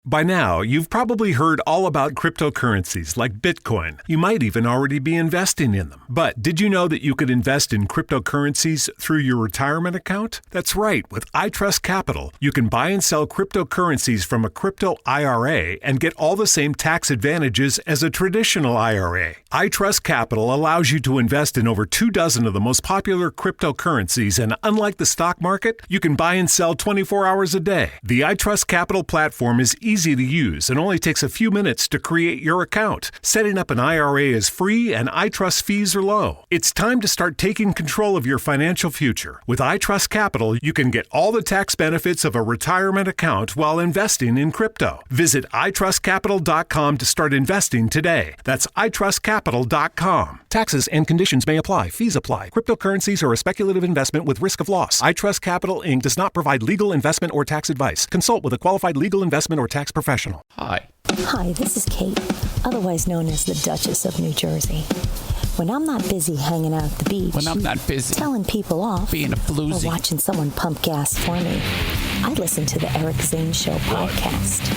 By now, you've probably heard all about cryptocurrencies like Bitcoin. You might even already be investing in them. But did you know that you could invest in cryptocurrencies through your retirement account? That's right. With iTrust Capital, you can buy and sell cryptocurrencies from a crypto IRA and get all the same tax advantages as a traditional IRA. iTrust Capital allows you to invest in over 24 of the most popular cryptocurrencies, and unlike the stock market, you can buy and sell 24 hours a day. The iTrust Capital platform is easy to use and only takes a few minutes to create your account. Setting up an IRA is free and iTrust fees are low. It's time to start taking control of your financial future. With iTrust Capital, you can get all the tax benefits of a retirement account while investing in crypto. Visit itrustcapital.com to start investing today. That's itrustcapital.com. Taxes and conditions may apply. Fees apply. Cryptocurrencies are a speculative investment with risk of loss. iTrust Capital Inc. does not provide legal investment or tax advice. Consult with a qualified legal investment or tax professional. Hi, this is Kate, otherwise known as the Duchess of New Jersey. When I'm not busy hanging out at the beach, when I'm not busy telling people off, being a floozy, or watching someone pump gas for me, I listen to the Eric Zane Show podcast.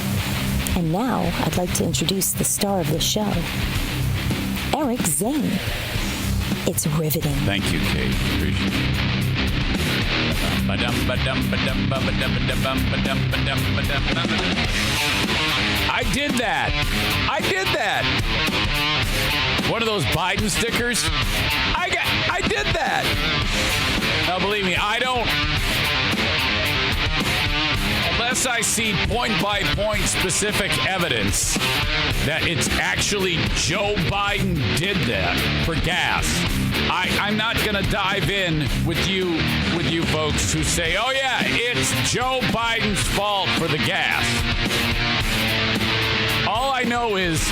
And now I'd like to introduce the star of the show, Eric Zane. It's riveting. Thank you, Kate. Appreciate it. I did that. One of those Biden stickers. I did that. Now, believe me, I don't. Unless I see point-by-point specific evidence that it's actually Joe Biden did that for gas, I'm not going to dive in with you folks who say, oh, yeah, it's Joe Biden's fault for the gas. All I know is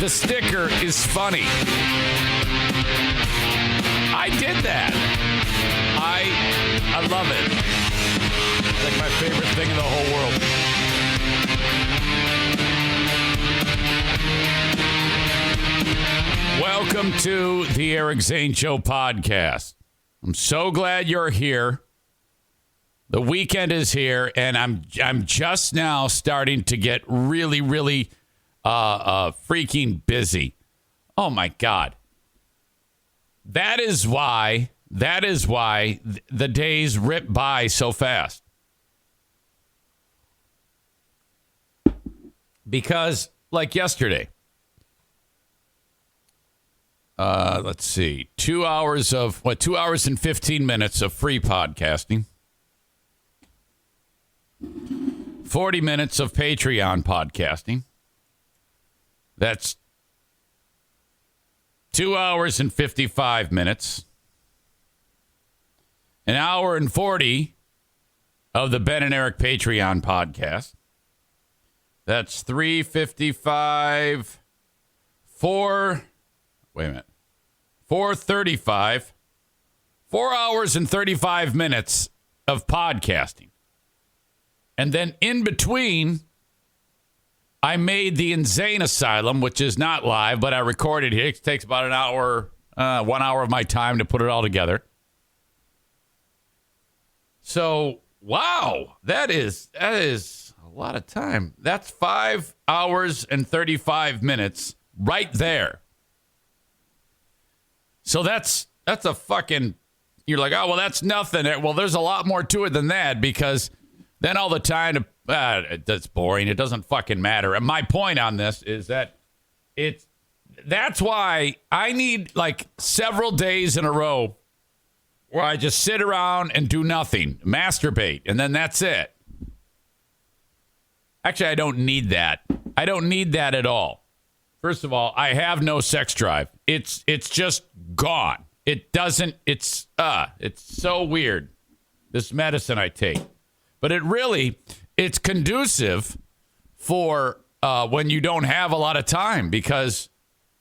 the sticker is funny. I did that. I love it. It's like my favorite thing in the whole world. Welcome to the Eric Zane Show podcast. I'm so glad you're here. The weekend is here, and I'm just now starting to get really, really freaking busy. Oh my God. That is why the days rip by so fast. Because like yesterday, let's see, 2 hours and 15 minutes of free podcasting, 40 minutes of Patreon podcasting. That's 2 hours and 55 minutes, an hour and 40 of the Ben and Eric Patreon podcast. That's 355, 435, 4 hours and 35 minutes of podcasting. And then in between, I made the Insane Asylum, which is not live, but I recorded it. It takes about an hour, 1 hour of my time to put it all together. So, wow, that is a lot of time. That's 5 hours and 35 minutes right there. So that's a fucking, you're like, oh, well, that's nothing. Well, there's a lot more to it than that, because then all the time, that's boring. It doesn't fucking matter. And my point on this is that that's why I need like several days in a row where I just sit around and do nothing, masturbate, and then that's it. Actually, I don't need that. I don't need that at all. First of all, I have no sex drive. It's just gone. It doesn't, it's so weird, this medicine I take. But it's conducive for when you don't have a lot of time, because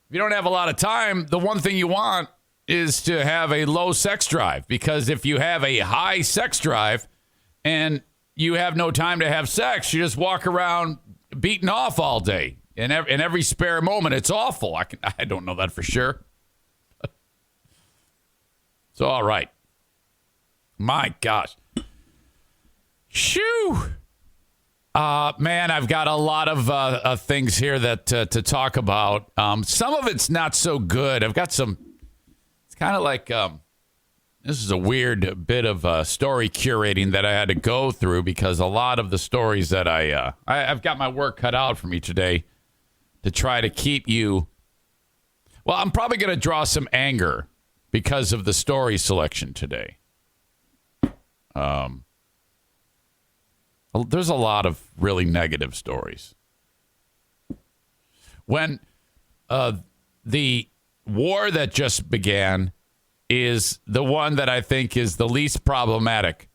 if you don't have a lot of time, the one thing you want is to have a low sex drive, because if you have a high sex drive and you have no time to have sex, you just walk around beating off all day. In every spare moment, it's awful. I don't know that for sure. So, all right. My gosh. Shoo. Man, I've got a lot of things here that to talk about. Some of it's not so good. I've got some. It's kind of like this is a weird bit of story curating that I had to go through because a lot of the stories that I've got my work cut out for me today to try to keep you. Well, I'm probably going to draw some anger because of the story selection today. There's a lot of really negative stories. When the war that just began is the one that I think is the least problematic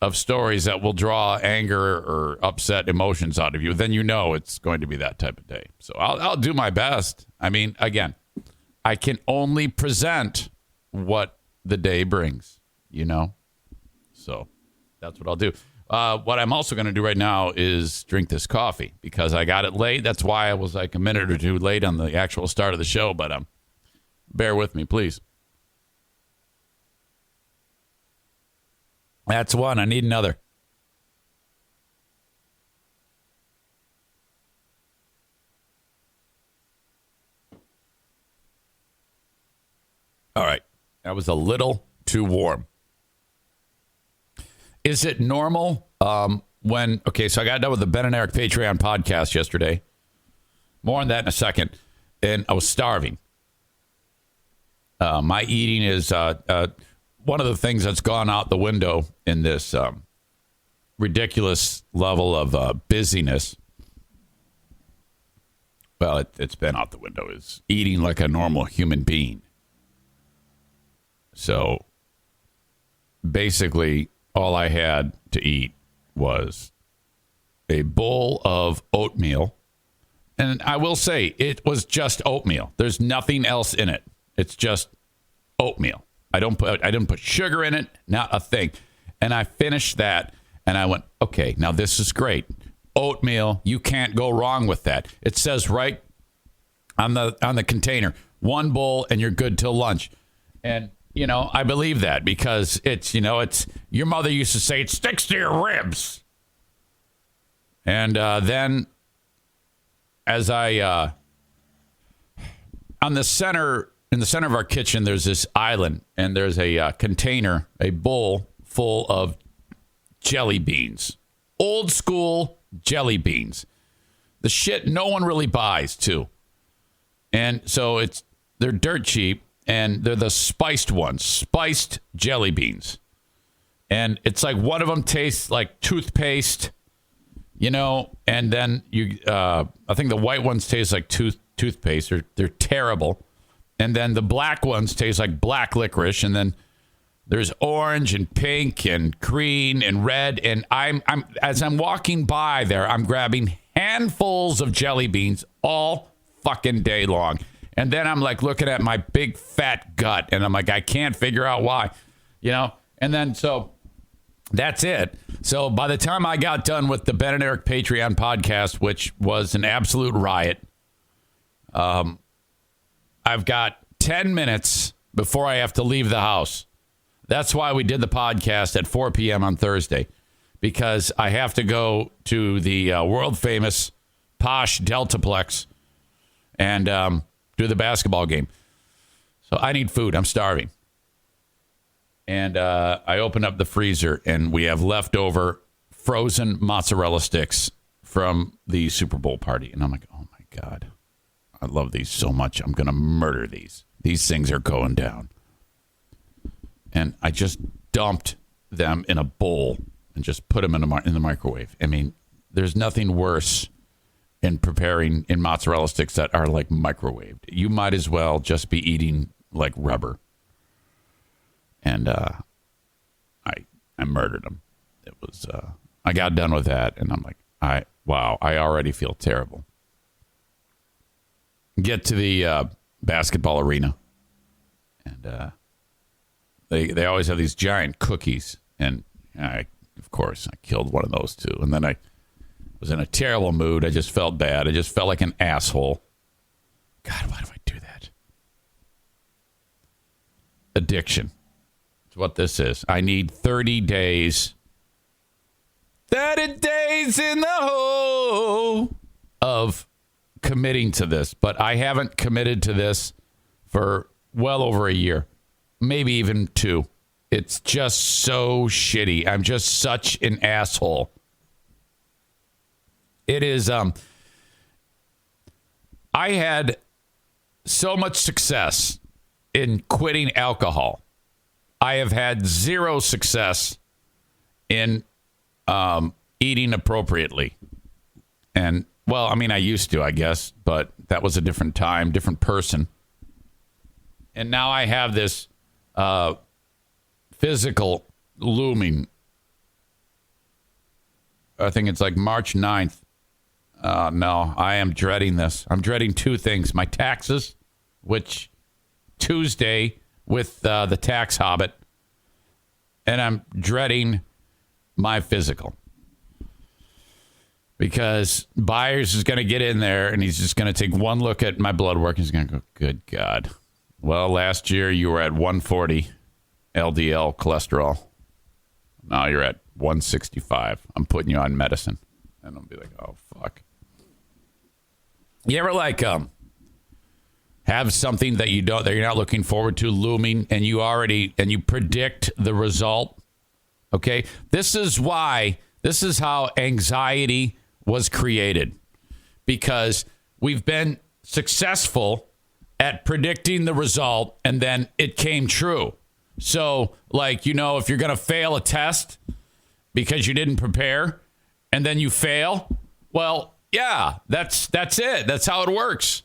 of stories that will draw anger or upset emotions out of you, then you know it's going to be that type of day. So I'll do my best. I mean, again, I can only present what the day brings, you know? So that's what I'll do. What I'm also going to do right now is drink this coffee because I got it late. That's why I was like a minute or two late on the actual start of the show, but bear with me, please. That's one. I need another. All right. That was a little too warm. Is it normal okay, so I got done with the Ben and Eric Patreon podcast yesterday. More on that in a second. And I was starving. My eating is one of the things that's gone out the window in this ridiculous level of busyness. Well, it's been out the window, is eating like a normal human being. So basically, all I had to eat was a bowl of oatmeal. And I will say, it was just oatmeal. There's nothing else in it. It's just oatmeal. I didn't put sugar in it, not a thing. And I finished that, and I went, okay, now this is great. Oatmeal, you can't go wrong with that. It says right on the container, one bowl, and you're good till lunch. And you know, I believe that because it's your mother used to say it sticks to your ribs. And then as in the center of our kitchen, there's this island and there's a container, a bowl full of jelly beans, old school jelly beans, the shit no one really buys too. And so they're dirt cheap. And they're the spiced ones, spiced jelly beans. And it's like one of them tastes like toothpaste, and then I think the white ones taste like toothpaste. They're terrible. And then the black ones taste like black licorice. And then there's orange and pink and green and red. And I'm as I'm walking by there, I'm grabbing handfuls of jelly beans all fucking day long. And then I'm like looking at my big fat gut and I'm like, I can't figure out why, and then so that's it. So by the time I got done with the Ben and Eric Patreon podcast, which was an absolute riot, I've got 10 minutes before I have to leave the house. That's why we did the podcast at 4 p.m. on Thursday, because I have to go to the world famous posh Delta Plex and do the basketball game. So I need food. I'm starving. And I open up the freezer and we have leftover frozen mozzarella sticks from the Super Bowl party. And I'm like, oh my God, I love these so much. I'm going to murder these. These things are going down. And I just dumped them in a bowl and just put them in the microwave. I mean, there's nothing worse in preparing in mozzarella sticks that are like microwaved. You might as well just be eating like rubber. And I murdered them. It was I got done with that and I'm like, I already feel terrible. Get to the basketball arena and they always have these giant cookies and of course I killed one of those too. And then I was in a terrible mood. I just felt bad. I just felt like an asshole. God, why do I do that? Addiction. That's what this is. I need 30 days 30 days in the hole of committing to this, but I haven't committed to this for well over a year, maybe even 2. It's just so shitty. I'm just such an asshole. It is, I had so much success in quitting alcohol. I have had 0 success in eating appropriately. And, well, I mean, I used to, I guess, but that was a different time, different person. And now I have this physical looming. I think it's like March 9th. No, I am dreading this. I'm dreading 2 things. My taxes, which Tuesday with the tax hobbit. And I'm dreading my physical. Because Byers is going to get in there and he's just going to take one look at my blood work. He's going to go, good God. Well, last year you were at 140 LDL cholesterol. Now you're at 165. I'm putting you on medicine. And I'll be like, oh, fuck. You ever have something that you're not looking forward to looming and you predict the result? Okay. This is how anxiety was created, because we've been successful at predicting the result and then it came true. So if you're going to fail a test because you didn't prepare and then you fail, well, yeah, that's it. That's how it works.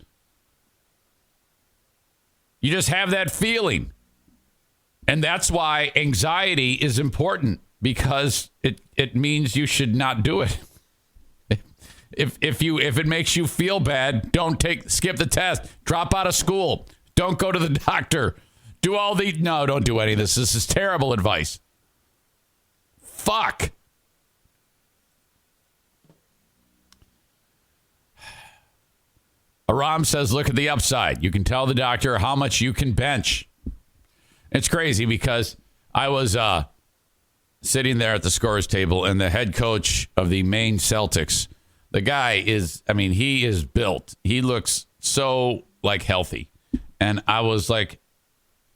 You just have that feeling. And that's why anxiety is important, because it means you should not do it. If it makes you feel bad, skip the test, drop out of school, don't go to the doctor, don't do any of this. This is terrible advice. Fuck. Aram says, look at the upside. You can tell the doctor how much you can bench. It's crazy because I was sitting there at the scorer's table and the head coach of the Maine Celtics, the guy he is built. He looks so healthy. And I was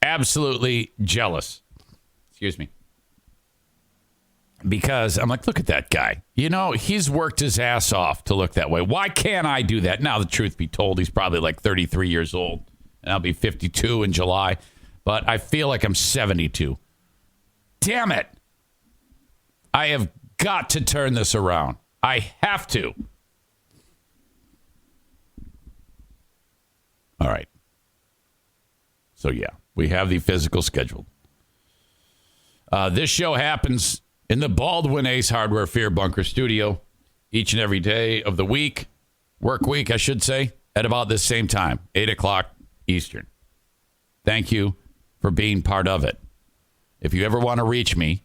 absolutely jealous. Excuse me. Because I'm like, look at that guy. He's worked his ass off to look that way. Why can't I do that? Now, the truth be told, he's probably 33 years old. And I'll be 52 in July. But I feel like I'm 72. Damn it. I have got to turn this around. I have to. All right. So, yeah, we have the physical scheduled. This show happens in the Baldwin Ace Hardware Fear Bunker studio each and every day of the week, work week, I should say, at about this same time, 8 o'clock Eastern. Thank you for being part of it. If you ever want to reach me,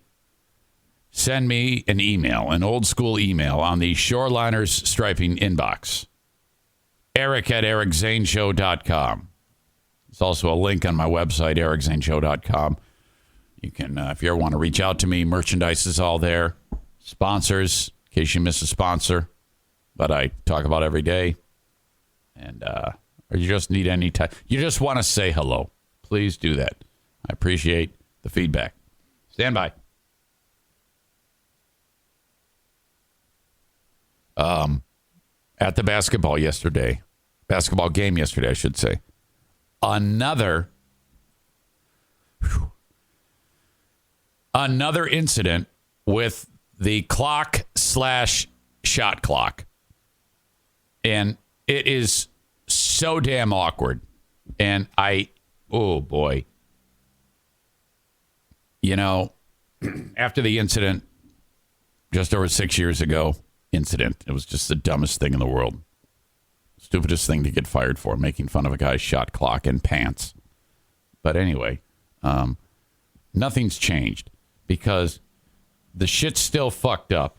send me an email, an old school email on the Shoreliners Striping inbox. Eric@ericzaneshow.com. There's also a link on my website, ericzaneshow.com. You can, if you ever want to reach out to me, merchandise is all there. Sponsors, in case you miss a sponsor, that I talk about every day. And, or you just need any time. You just want to say hello. Please do that. I appreciate the feedback. Stand by. At the basketball game yesterday, I should say. Another incident with the clock/shot clock. And it is so damn awkward. And oh boy. After the incident, just over 6 years ago, it was just the dumbest thing in the world. Stupidest thing to get fired for, making fun of a guy's shot clock and pants. But anyway, nothing's changed. Because the shit's still fucked up,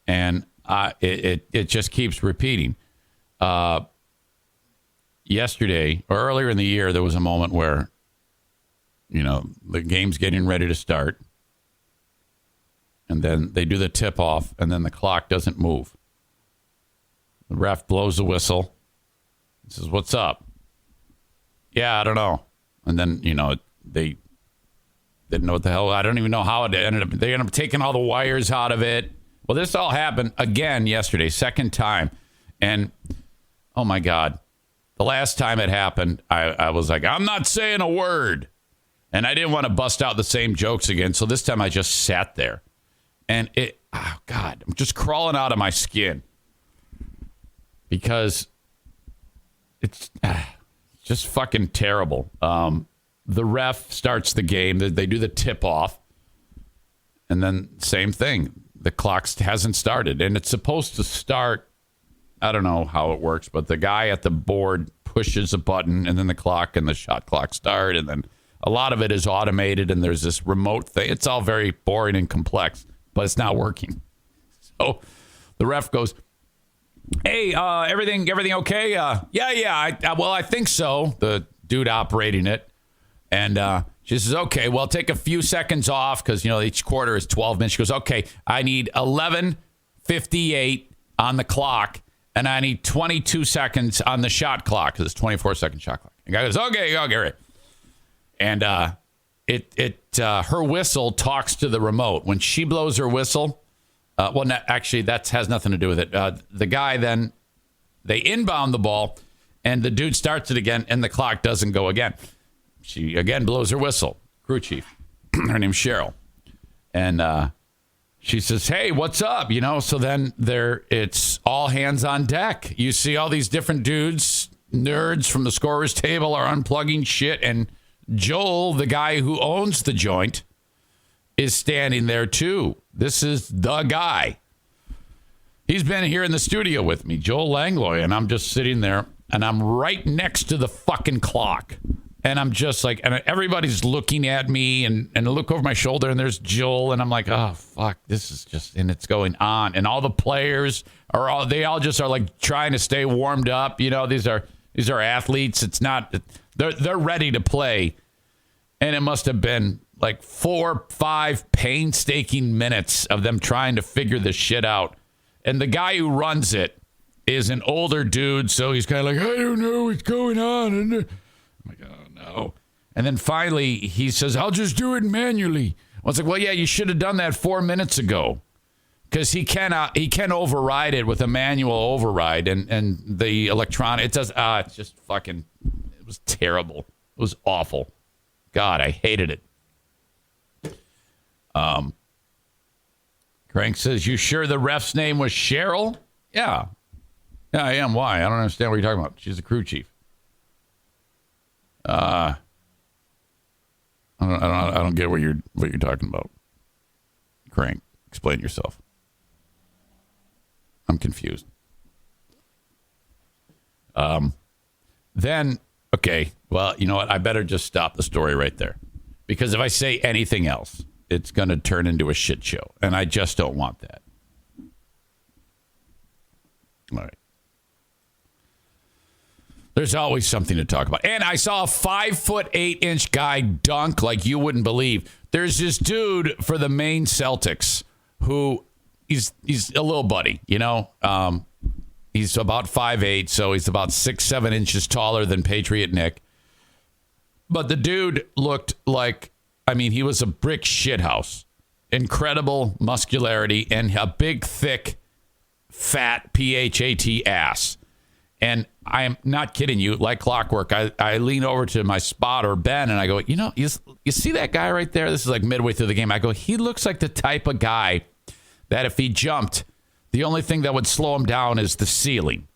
and it just keeps repeating. Yesterday, or earlier in the year, there was a moment where, the game's getting ready to start, And then they do the tip off, and then the clock doesn't move. The ref blows the whistle. He says, "What's up?" "Yeah, I don't know." And then, they didn't know what the hell. I don't even know how it ended up. They ended up taking all the wires out of it. Well, this all happened again yesterday, second time. And, oh, my God. The last time it happened, I was like, I'm not saying a word. And I didn't want to bust out the same jokes again. So this time I just sat there. And oh, God, I'm just crawling out of my skin. Because it's just fucking terrible. The ref starts the game. They do the tip-off. And then same thing. The clock hasn't started. And it's supposed to start. I don't know how it works, but the guy at the board pushes a button, and then the clock and the shot clock start. And then a lot of it is automated, and there's this remote thing. It's all very boring and complex, but it's not working. So the ref goes, "Hey, everything okay? Yeah. I think so." The dude operating it. And she says, "Okay, well, take a few seconds off because, each quarter is 12 minutes." She goes, "Okay, I need 11:58 on the clock, and I need 22 seconds on the shot clock because it's 24-second shot clock." And the guy goes, "Okay, right." And her whistle talks to the remote. When she blows her whistle, actually, that has nothing to do with it. The guy then, they inbound the ball, and the dude starts it again, and the clock doesn't go again. She, again, blows her whistle. Crew chief. Her name's Cheryl. And she says, "Hey, what's up?" So then it's all hands on deck. You see all these different dudes, nerds from the scorer's table are unplugging shit. And Joel, the guy who owns the joint, is standing there too. This is the guy. He's been here in the studio with me, Joel Langlois. And I'm just sitting there, and I'm right next to the fucking clock. And I'm just like, and everybody's looking at me, and I look over my shoulder, and there's Joel, and I'm like, oh fuck, this is just, and it's going on, and all the players they all just are like trying to stay warmed up. These are athletes. It's not, they're ready to play, and it must have been like 4 or 5 painstaking minutes of them trying to figure this shit out. And the guy who runs it is an older dude, so he's kind of like, I don't know what's going on, and I'm like, oh no. And then finally he says, I'll just do it manually. Well, it's like, well, yeah, you should have done that 4 minutes ago, because he can override it with a manual override, and the electronic, it does, it's just fucking, it was terrible. It was awful. God, I hated it. Crank says, you sure the ref's name was Cheryl? Yeah, I am. Why? I don't understand what you're talking about. She's a crew chief. I don't get what you're talking about. Crank, explain yourself. I'm confused. Then, okay, well, you know what? I better just stop the story right there, because if I say anything else, it's going to turn into a shit show, and I just don't want that. All right. There's always something to talk about. And I saw a 5'8" guy dunk like you wouldn't believe. There's this dude for the Maine Celtics who he's a little buddy, He's about 5'8", so he's about 6-7 inches taller than Patriot Nick. But the dude looked like, he was a brick shithouse. Incredible muscularity and a big, thick, fat, PHAT ass. And I am not kidding you, like clockwork. I lean over to my spotter, Ben, and I go, you see that guy right there? This is like midway through the game. I go, he looks like the type of guy that if he jumped, the only thing that would slow him down is the ceiling.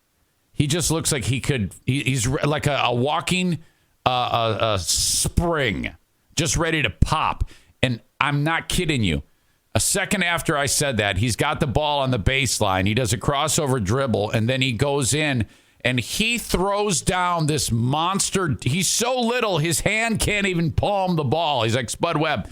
He just looks like he's like a walking a spring, just ready to pop. And I'm not kidding you. A second after I said that, he's got the ball on the baseline. He does a crossover dribble, and then he goes in, and he throws down this monster. He's so little, his hand can't even palm the ball. He's like Spud Webb.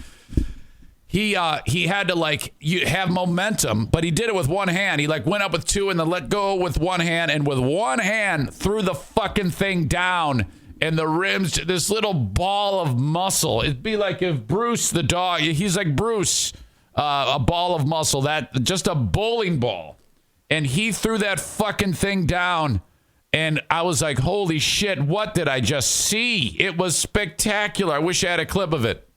He had to you have momentum, but he did it with one hand. He went up with two and then let go with one hand, and with one hand threw the fucking thing down, and the rims, this little ball of muscle. It'd be like if Bruce the dog, he's like Bruce a ball of muscle, that just a bowling ball. And he threw that fucking thing down. And I was like, holy shit, what did I just see? It was spectacular. I wish I had a clip of it.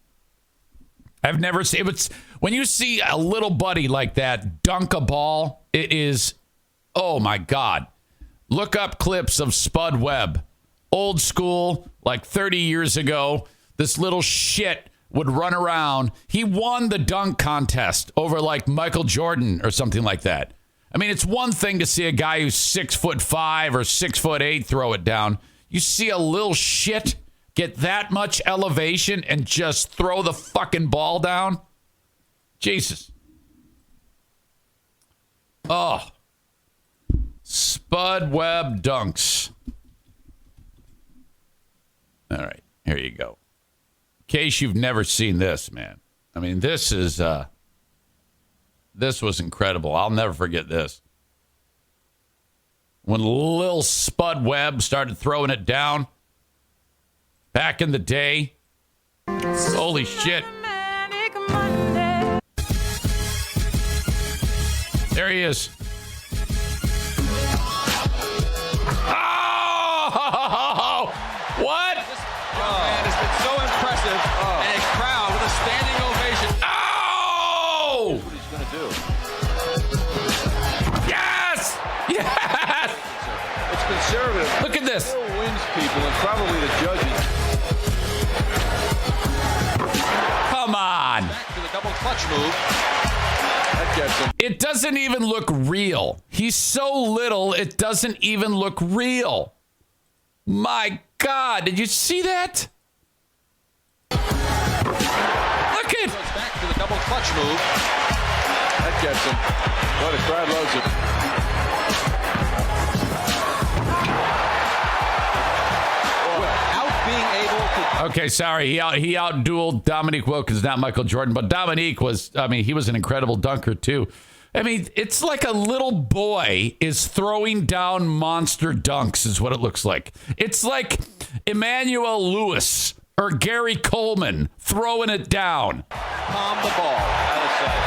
I've never seen it. When you see a little buddy like that dunk a ball, it is, oh my God. Look up clips of Spud Webb. Old school, like 30 years ago. This little shit would run around. He won the dunk contest over like Michael Jordan or something like that. I mean, it's one thing to see a guy who's 6'5" or 6'8" throw it down. You see a little shit get that much elevation and just throw the fucking ball down. Jesus. Oh. Spud Webb dunks. All right, here you go. In case you've never seen this, man. I mean, this was incredible. I'll never forget this. When Lil Spud Webb started throwing it down back in the day. Holy shit. There he is. Oh! What? This man has been so impressive, and a crowd with a standing ovation. Oh! What he's going to do. Yes! Yes! It's conservative. Look at this. Still wins people, and probably the judges. Come on. Back to the double clutch move. That gets him. It doesn't even look real. He's so little, it doesn't even look real. My God, did you see that? Look at. Goes back to the double clutch move. That gets him. Boy, the crowd loves it. Without being able to. Okay, sorry. He outdueled Dominique Wilkins, not Michael Jordan, but Dominique was, I mean, he was an incredible dunker too. I mean, it's like a little boy is throwing down monster dunks is what it looks like. It's like Emmanuel Lewis or Gary Coleman throwing it down. Palm the ball out of sight.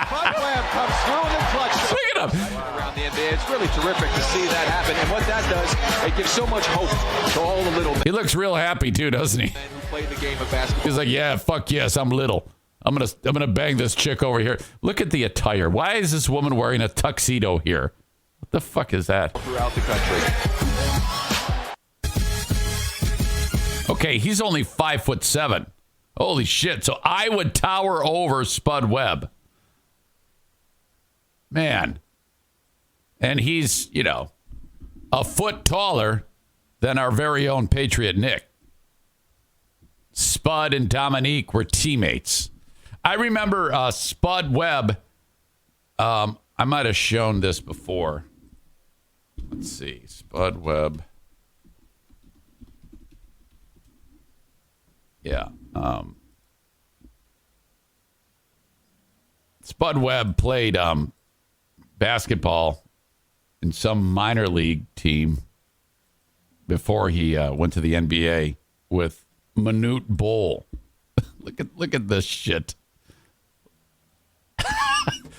Spud Webb comes through in the clutch. Look at him. Around the NBA, it's really terrific to see that happen. And what that does, it gives so much hope to all the little men He looks real happy too, doesn't he? who play the game of basketball. He's like, yeah, fuck yes, I'm little. I'm gonna bang this chick over here. Look at the attire. Why is this woman wearing a tuxedo here? What the fuck is that? Throughout the country. Okay, he's only 5'7". Holy shit. So I would tower over Spud Webb. Man. And he's, you know, a foot taller than our very own Patriot Nick. Spud and Dominique were teammates. I remember Spud Webb. I might have shown this before. Let's see. Spud Webb. Yeah. Spud Webb played basketball in some minor league team before he went to the NBA with Manute Bol. look at this shit.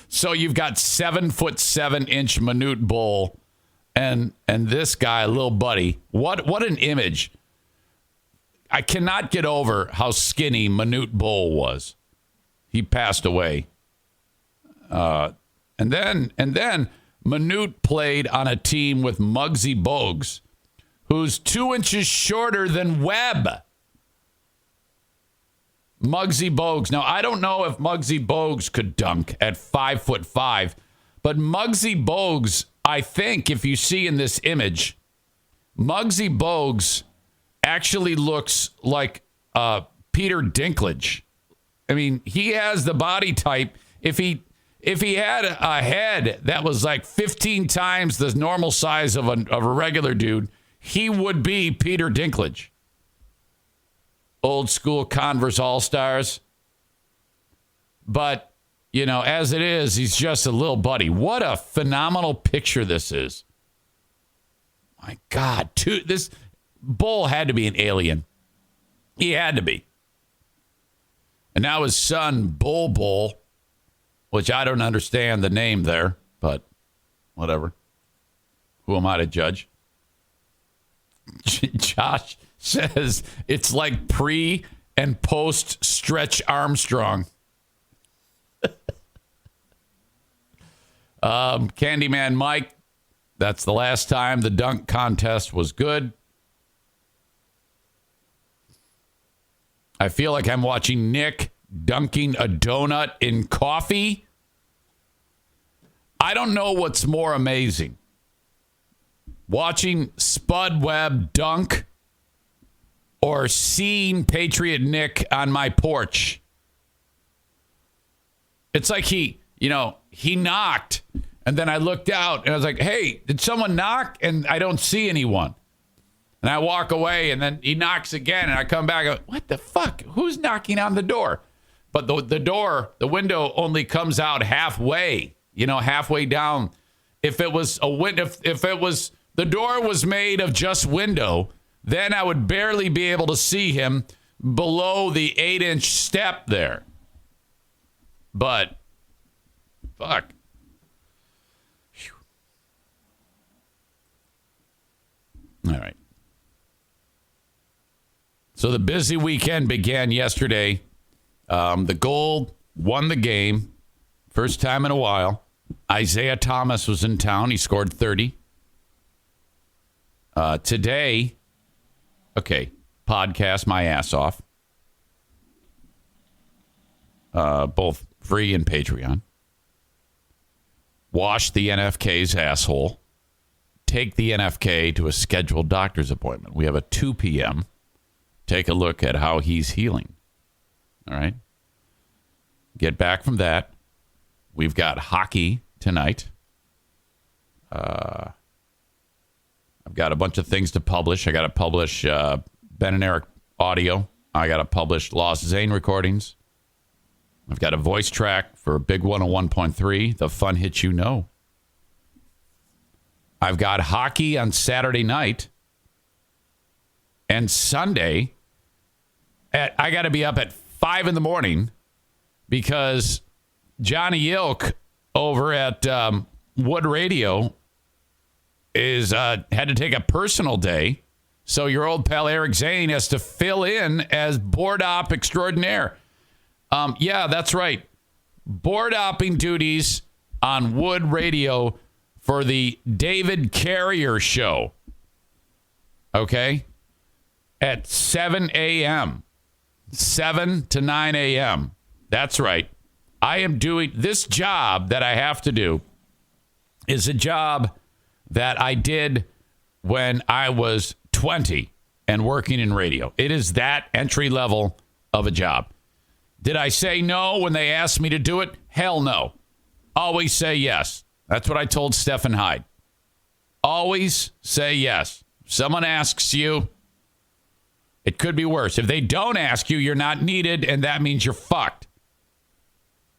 So you've got 7'7" Manute Bol and this guy, little buddy. What an image. I cannot get over how skinny Manute Bol was. He passed away. And then Manute played on a team with Muggsy Bogues, who's 2 inches shorter than Webb. Muggsy Bogues. Now, I don't know if Muggsy Bogues could dunk at 5'5", but Muggsy Bogues, I think, if you see in this image, Muggsy Bogues actually looks like Peter Dinklage. I mean, he has the body type. If he had a head that was like 15 times the normal size of a regular dude, he would be Peter Dinklage. Old school Converse All-Stars. But, you know, as it is, he's just a little buddy. What a phenomenal picture this is. My God, Bull had to be an alien. He had to be. And now his son, Bull, which I don't understand the name there, but whatever. Who am I to judge? Josh says it's like pre and post Stretch Armstrong. Candyman Mike, that's the last time the dunk contest was good. I feel like I'm watching Nick dunking a donut in coffee. I don't know what's more amazing. Watching Spud Webb dunk or seeing Patriot Nick on my porch. It's like he knocked, and then I looked out, and I was like, hey, did someone knock? And I don't see anyone. And I walk away, and then he knocks again, and I come back and go, what the fuck? Who's knocking on the door? But the window only comes out halfway, halfway down. If it was the door was made of just window, then I would barely be able to see him below the 8-inch step there. But, fuck. Whew. All right. So the busy weekend began yesterday. The Gold won the game. First time in a while. Isaiah Thomas was in town. He scored 30. Today, podcast my ass off. Both free and Patreon. Wash the NFK's asshole. Take the NFK to a scheduled doctor's appointment. We have a 2 p.m. Take a look at how he's healing. All right. Get back from that. We've got hockey tonight. I've got a bunch of things to publish. I got to publish Ben and Eric audio. I got to publish Lost Zane recordings. I've got a voice track for Big 101.3, the fun hits you know. I've got hockey on Saturday night. And Sunday, I got to be up at 5 in the morning because Johnny Ilk over at Wood Radio had to take a personal day. So your old pal Eric Zane has to fill in as board op extraordinaire. Yeah, that's right. Board opping duties on Wood Radio for the David Carrier show. Okay? At 7 a.m. 7 to 9 a.m. That's right. I am doing this job that I have to do is a job that I did when I was 20 and working in radio. It is that entry level of a job. Did I say no when they asked me to do it? Hell no. Always say yes. That's what I told Stephen Hyde. Always say yes. If someone asks you, it could be worse. If they don't ask you, you're not needed, and that means you're fucked.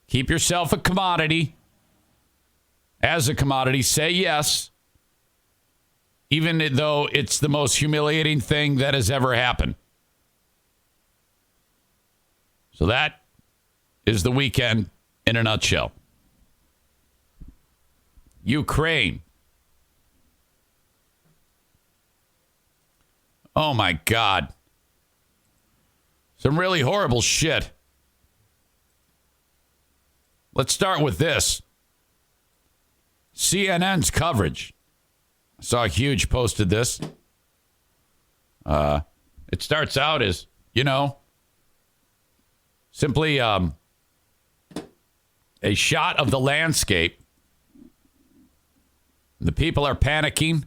Keep yourself a commodity. As a commodity, say yes. Even though it's the most humiliating thing that has ever happened. So that is the weekend in a nutshell. Ukraine. Oh, my God. Some really horrible shit. Let's start with this. CNN's coverage. I saw Huge posted this. It starts out as, simply a shot of the landscape. The people are panicking.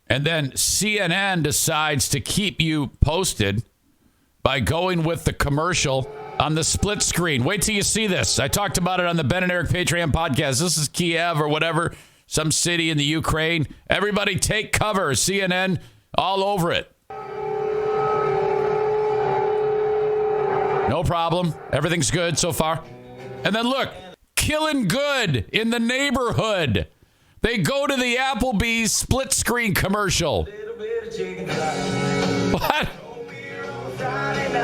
And then CNN decides to keep you posted by going with the commercial on the split screen. Wait till you see this. I talked about it on the Ben and Eric Patreon podcast. This is Kiev or whatever, some city in the Ukraine. Everybody take cover. CNN all over it. No problem. Everything's good so far. And then look, killing good in the neighborhood. They go to the Applebee's split screen commercial. What?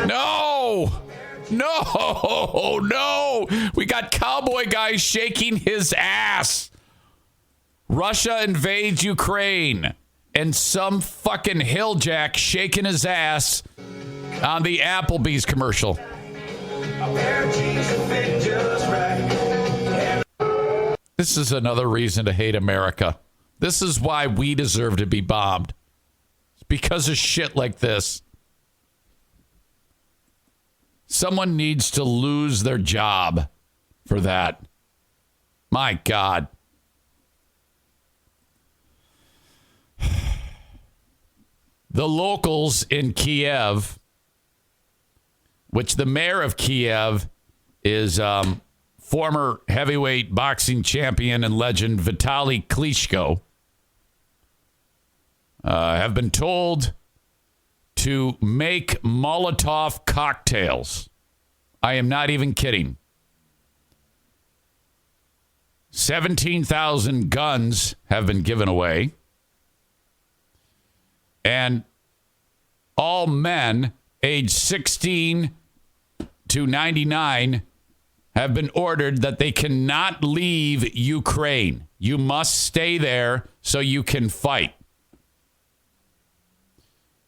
No. We got cowboy guy shaking his ass. Russia invades Ukraine. And some fucking hilljack shaking his ass on the Applebee's commercial. This is another reason to hate America. This is why we deserve to be bombed. It's because of shit like this. Someone needs to lose their job for that. My God. The locals in Kiev, which the mayor of Kiev is former heavyweight boxing champion and legend Vitaly Klitschko, have been told to make Molotov cocktails. I am not even kidding. 17,000 guns have been given away. And all men aged 16 to 99 have been ordered that they cannot leave Ukraine. You must stay there so you can fight.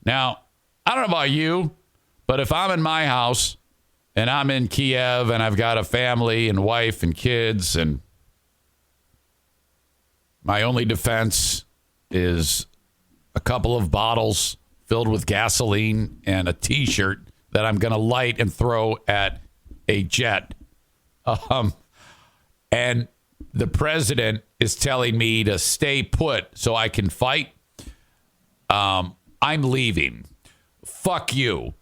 Now, I don't know about you, but if I'm in my house and I'm in Kiev and I've got a family and wife and kids and my only defense is a couple of bottles filled with gasoline and a T-shirt that I'm going to light and throw at a jet. And the president is telling me to stay put so I can fight. I'm leaving. Fuck you.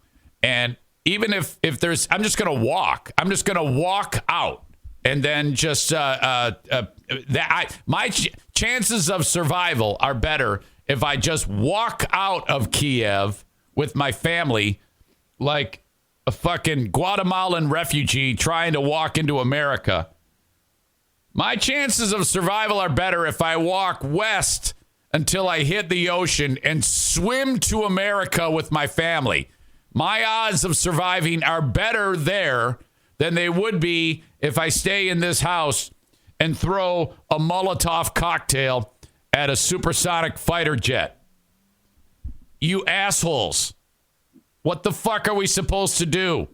And even if there's, I'm just going to walk. I'm just going to walk out. And then just my chances of survival are better if I just walk out of Kiev with my family like a fucking Guatemalan refugee trying to walk into America. My chances of survival are better if I walk west until I hit the ocean and swim to America with my family. My odds of surviving are better there than they would be if I stay in this house and throw a Molotov cocktail at a supersonic fighter jet. You assholes. What the fuck are we supposed to do?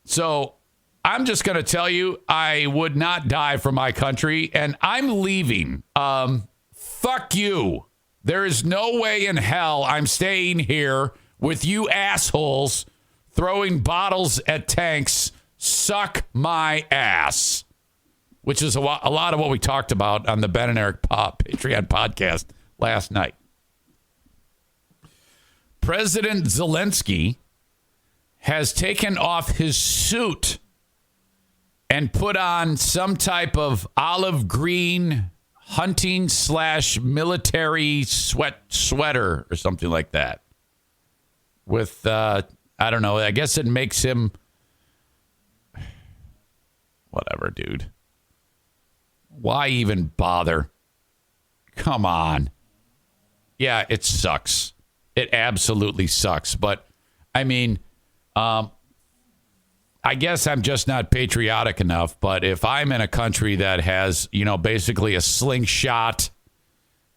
So I'm just going to tell you, I would not die for my country, and I'm leaving. Fuck you. There is no way in hell I'm staying here with you assholes throwing bottles at tanks. Suck my ass. Which is a lot of what we talked about on the Ben and Eric Patreon podcast last night. President Zelensky has taken off his suit and put on some type of olive green hunting / military sweater or something like that. With, I don't know, I guess it makes him, whatever, dude. Why even bother? Come on. Yeah, it sucks. It absolutely sucks. But, I mean, I guess I'm just not patriotic enough. But if I'm in a country that has, basically a slingshot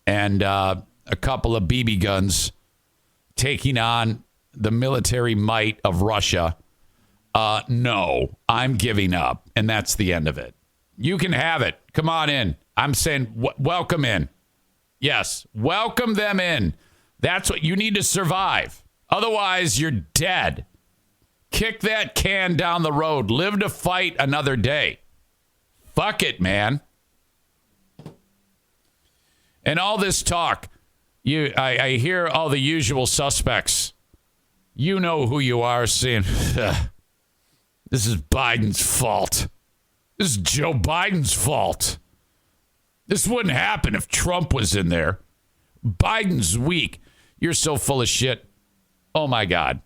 and a couple of BB guns taking on the military might of Russia, no, I'm giving up. And that's the end of it. You can have it. Come on in. I'm saying welcome in. Yes, welcome them in. That's what you need to survive. Otherwise, you're dead. Kick that can down the road. Live to fight another day. Fuck it, man. And all this talk, I hear all the usual suspects. You know who you are saying, this is Biden's fault. This is Joe Biden's fault. This wouldn't happen if Trump was in there. Biden's weak. You're so full of shit. Oh, my God.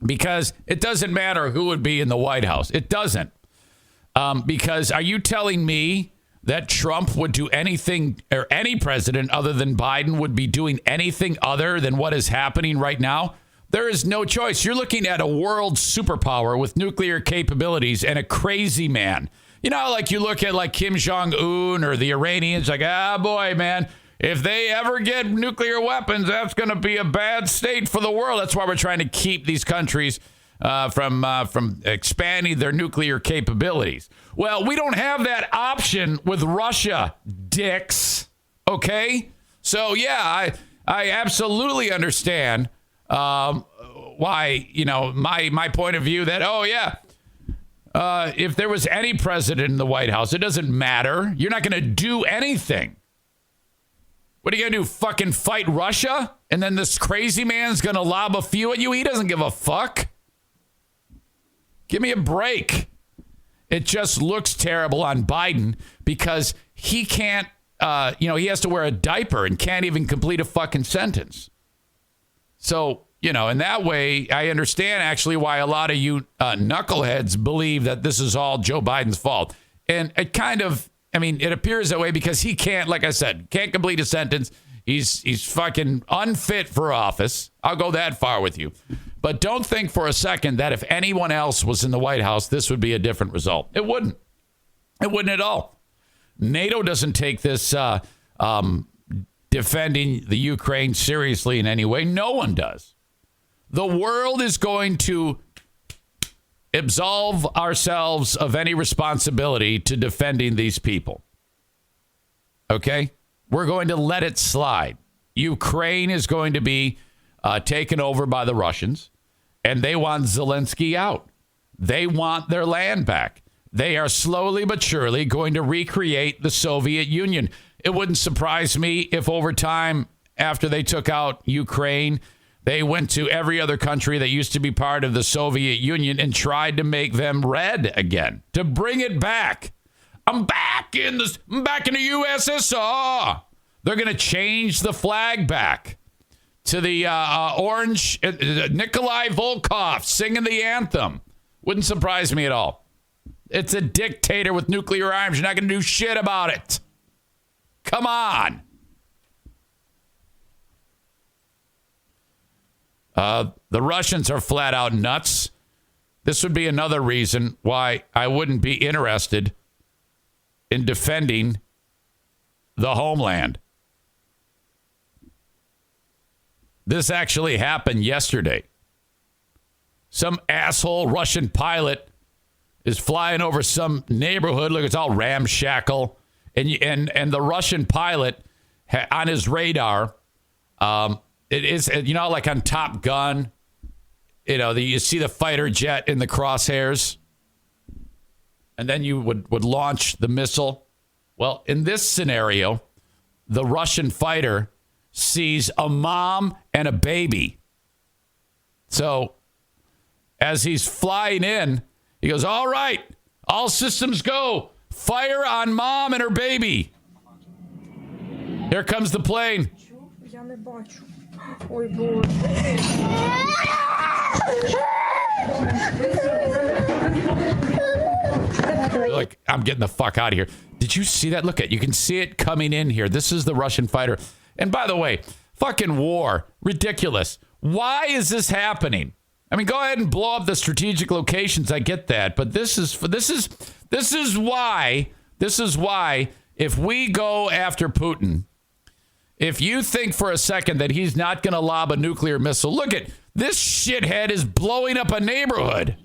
Because it doesn't matter who would be in the White House. It doesn't. Because are you telling me that Trump would do anything, or any president other than Biden would be doing anything other than what is happening right now? There is no choice. You're looking at a world superpower with nuclear capabilities and a crazy man. You know, like you look at like Kim Jong-un or the Iranians, like, boy, man, if they ever get nuclear weapons, that's going to be a bad state for the world. That's why we're trying to keep these countries from expanding their nuclear capabilities. Well, we don't have that option with Russia, dicks. Okay? So, yeah, I absolutely understand why, you know, my point of view that, if there was any president in the White House, it doesn't matter. You're not going to do anything. What are you going to do, fucking fight Russia? And then this crazy man's going to lob a few at you? He doesn't give a fuck. Give me a break. It just looks terrible on Biden because he can't, he has to wear a diaper and can't even complete a fucking sentence. So, you know, in that way, I understand actually why a lot of you knuckleheads believe that this is all Joe Biden's fault. And it kind of, it appears that way because he can't, like I said, can't complete a sentence. He's fucking unfit for office. I'll go that far with you. But don't think for a second that if anyone else was in the White House, this would be a different result. It wouldn't. It wouldn't at all. NATO doesn't take this defending the Ukraine seriously in any way. No one does. The world is going to absolve ourselves of any responsibility to defending these people. Okay? We're going to let it slide. Ukraine is going to be taken over by the Russians, and they want Zelensky out. They want their land back. They are slowly but surely going to recreate the Soviet Union. It wouldn't surprise me if over time, after they took out Ukraine, they went to every other country that used to be part of the Soviet Union and tried to make them red again, to bring it back. I'm back in the USSR. They're going to change the flag back to the orange Nikolai Volkov singing the anthem. Wouldn't surprise me at all. It's a dictator with nuclear arms. You're not going to do shit about it. Come on. The Russians are flat out nuts. This would be another reason why I wouldn't be interested in defending the homeland. This actually happened yesterday. Some asshole Russian pilot is flying over some neighborhood. Look, it's all ramshackle. And the Russian pilot on his radar, it is, like on Top Gun, you see the fighter jet in the crosshairs, and then you would launch the missile. Well, in this scenario, the Russian fighter sees a mom and a baby. So as he's flying in, he goes, all right, all systems go. Fire on mom and her baby. Here comes the plane. Like, I'm getting the fuck out of here. Did you see that? Look at, you can see it coming in here. This is the Russian fighter. And by the way, fucking war, ridiculous. Why is this happening? Go ahead and blow up the strategic locations. I get that, but this is why if we go after Putin, if you think for a second that he's not going to lob a nuclear missile, look at this shithead is blowing up a neighborhood.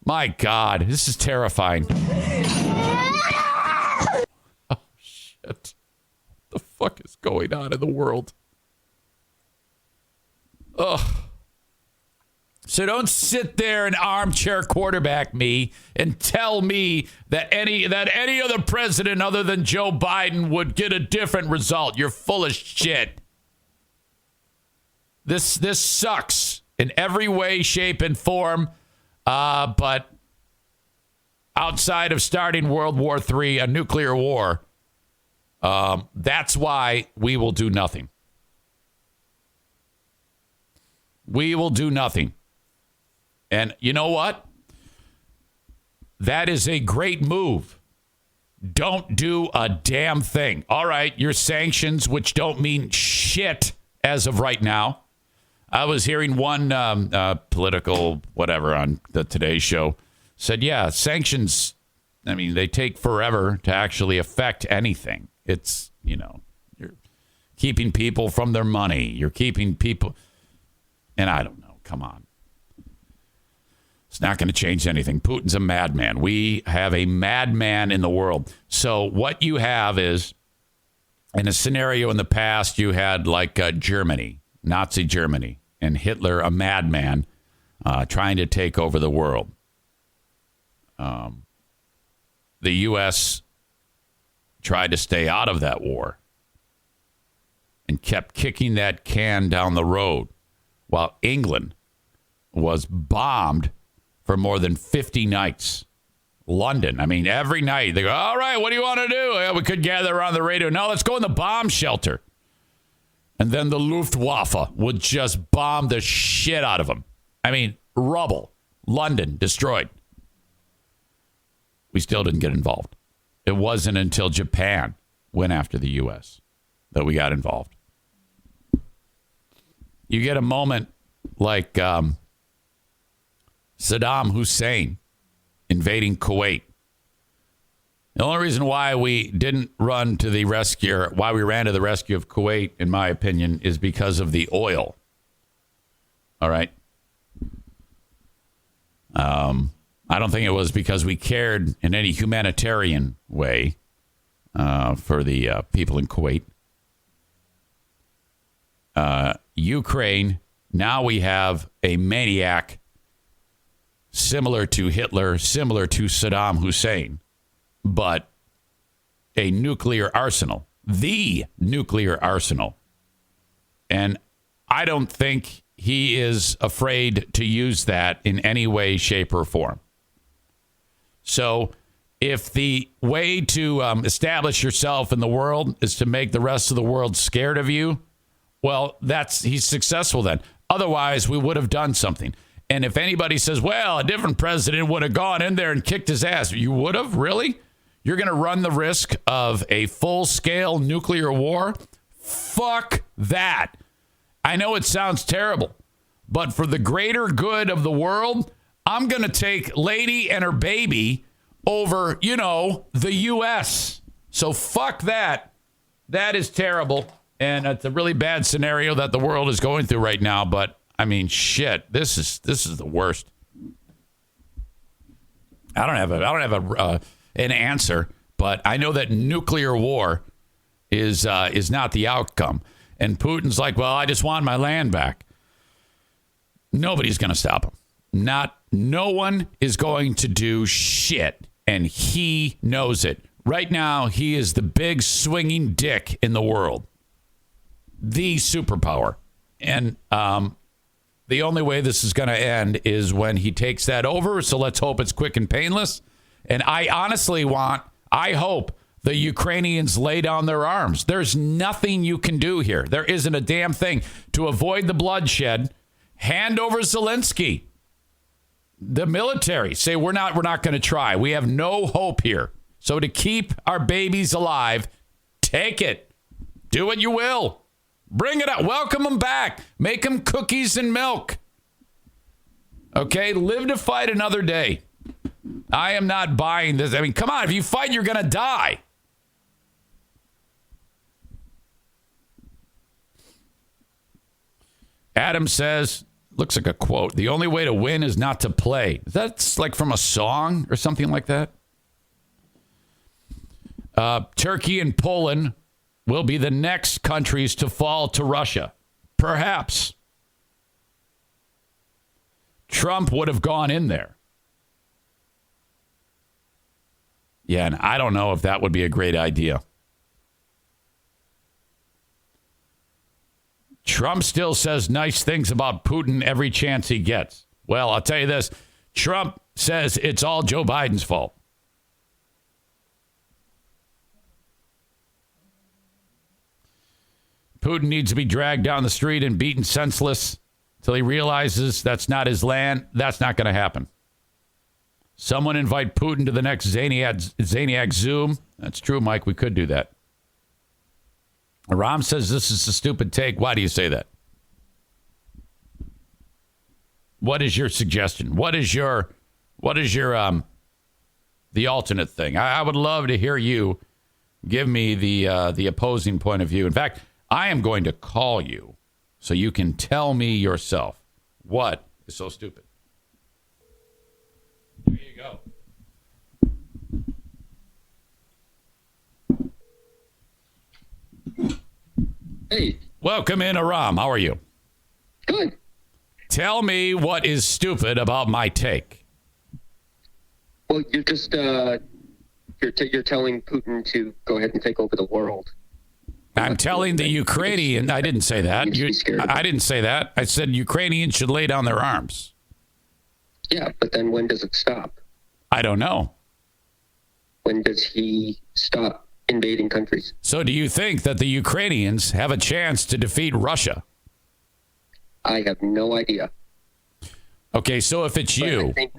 My God, this is terrifying. Oh shit. What the fuck is going on in the world? Ugh. So don't sit there and armchair quarterback me and tell me that any other president other than Joe Biden would get a different result. You're full of shit. This sucks in every way, shape, and form. But outside of starting World War III, a nuclear war, that's why we will do nothing. We will do nothing. And you know what? That is a great move. don't do a damn thing. All right, your sanctions, which don't mean shit as of right now. I was hearing one political whatever on the Today Show said, yeah, sanctions, I mean, they take forever to actually affect anything. It's, you're keeping people from their money. You're keeping people, and I don't know, come on. It's not going to change anything. Putin's a madman. We have a madman in the world. So what you have is, in a scenario in the past, you had like Germany, Nazi Germany, and Hitler, a madman, trying to take over the world. The U.S. tried to stay out of that war and kept kicking that can down the road while England was bombed for more than 50 nights. London, I mean, every night they go, all right, what do you want to do? Yeah, we could gather around the radio. No, let's go in the bomb shelter. And then the Luftwaffe would just bomb the shit out of them. I mean, rubble. London, destroyed. We still didn't get involved. It wasn't until Japan went after the U.S. that we got involved. You get a moment like Saddam Hussein invading Kuwait. The only reason why we didn't run to the rescue, why we ran to the rescue of Kuwait, in my opinion, is because of the oil. All right. I don't think it was because we cared in any humanitarian way for the people in Kuwait. Ukraine, now we have a maniac similar to Hitler, similar to Saddam Hussein, but a nuclear arsenal, the nuclear arsenal. And I don't think he is afraid to use that in any way, shape, or form. So if the way to establish yourself in the world is to make the rest of the world scared of you, well, he's successful then. Otherwise, we would have done something. And if anybody says, well, a different president would have gone in there and kicked his ass, you would have? Really? You're going to run the risk of a full-scale nuclear war? Fuck that. I know it sounds terrible, but for the greater good of the world, I'm going to take Lady and her baby over, the U.S. So fuck that. That is terrible. And it's a really bad scenario that the world is going through right now. But I mean, shit, this is the worst. I don't have an answer, but I know that nuclear war is not the outcome. And Putin's like, well, I just want my land back. Nobody's going to stop him. No one is going to do shit, and he knows it. Right now, he is the big swinging dick in the world. The superpower. And the only way this is going to end is when he takes that over. So let's hope it's quick and painless. And I hope the Ukrainians lay down their arms. There's nothing you can do here. There isn't a damn thing. To avoid the bloodshed, hand over Zelensky. The military say we're not going to try. We have no hope here. So to keep our babies alive, take it. Do what you will. Bring it up. Welcome them back. Make them cookies and milk. Okay? Live to fight another day. I am not buying this. I mean, come on. If you fight, you're going to die. Adam says, looks like a quote, the only way to win is not to play. That's like from a song or something like that. Turkey and Poland will be the next countries to fall to Russia. Perhaps. Trump would have gone in there. Yeah, and I don't know if that would be a great idea. Trump still says nice things about Putin every chance he gets. Well, I'll tell you this. Trump says it's all Joe Biden's fault. Putin needs to be dragged down the street and beaten senseless till he realizes that's not his land. That's not going to happen. Someone invite Putin to the next Zaniac Zoom. That's true, Mike. We could do that. Ram says this is a stupid take. Why do you say that? What is your suggestion? What is your the alternate thing? I would love to hear you give me the opposing point of view. In fact, I am going to call you so you can tell me yourself what is so stupid. There you go. Hey. Welcome in, Aram. How are you? Good. Tell me what is stupid about my take. Well, you're just you're telling Putin to go ahead and take over the world. I'm telling the Ukrainian. I didn't say that. I didn't say that. I said Ukrainians should lay down their arms. Yeah, but then when does it stop? I don't know. When does he stop invading countries? So do you think that the Ukrainians have a chance to defeat Russia? I have no idea. Okay, so if it's you, I think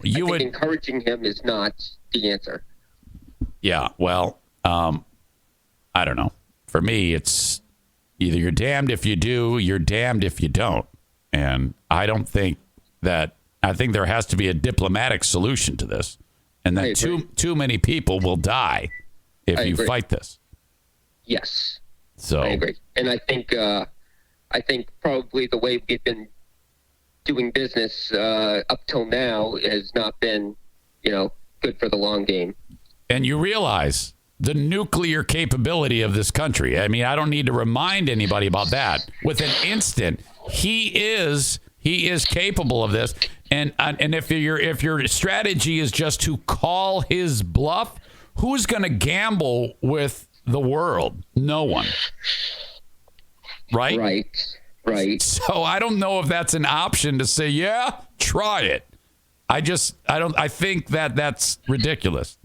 encouraging him is not the answer. Yeah, well, I don't know. For me, it's either you're damned if you do, you're damned if you don't. And I don't think that, I think there has to be a diplomatic solution to this. And that too many people will die if you fight this. Yes. So I agree. And I think probably the way we've been doing business up till now has not been, good for the long game. And you realize the nuclear capability of this country. I mean, I don't need to remind anybody about that. With an instant, he is capable of this. And if your strategy is just to call his bluff, who's going to gamble with the world? No one. Right. So I don't know if that's an option to say, yeah, try it. I think that's ridiculous.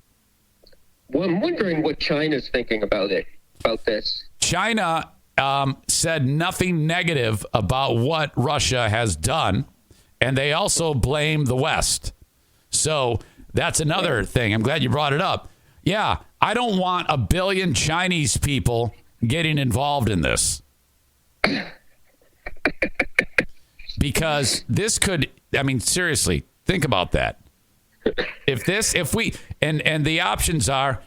Well, I'm wondering what China's thinking about this. China said nothing negative about what Russia has done, and they also blame the West. So that's another thing. I'm glad you brought it up. Yeah, I don't want 1 billion Chinese people getting involved in this. Because this could, I mean, seriously, think about that. If we the options are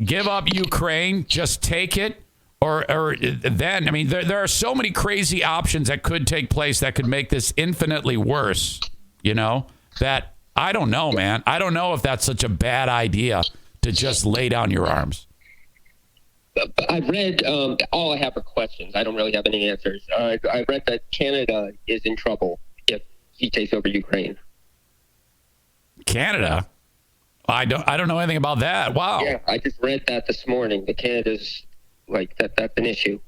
give up Ukraine, just take it, or then, I mean, there are so many crazy options that could take place that could make this infinitely worse, that I don't know, man. I don't know if that's such a bad idea to just lay down your arms. I've read, all I have are questions. I don't really have any answers. I read that Canada is in trouble if he takes over Ukraine. Canada? I don't know anything about that. Wow. Yeah, I just read that this morning. The Canada's that's an issue.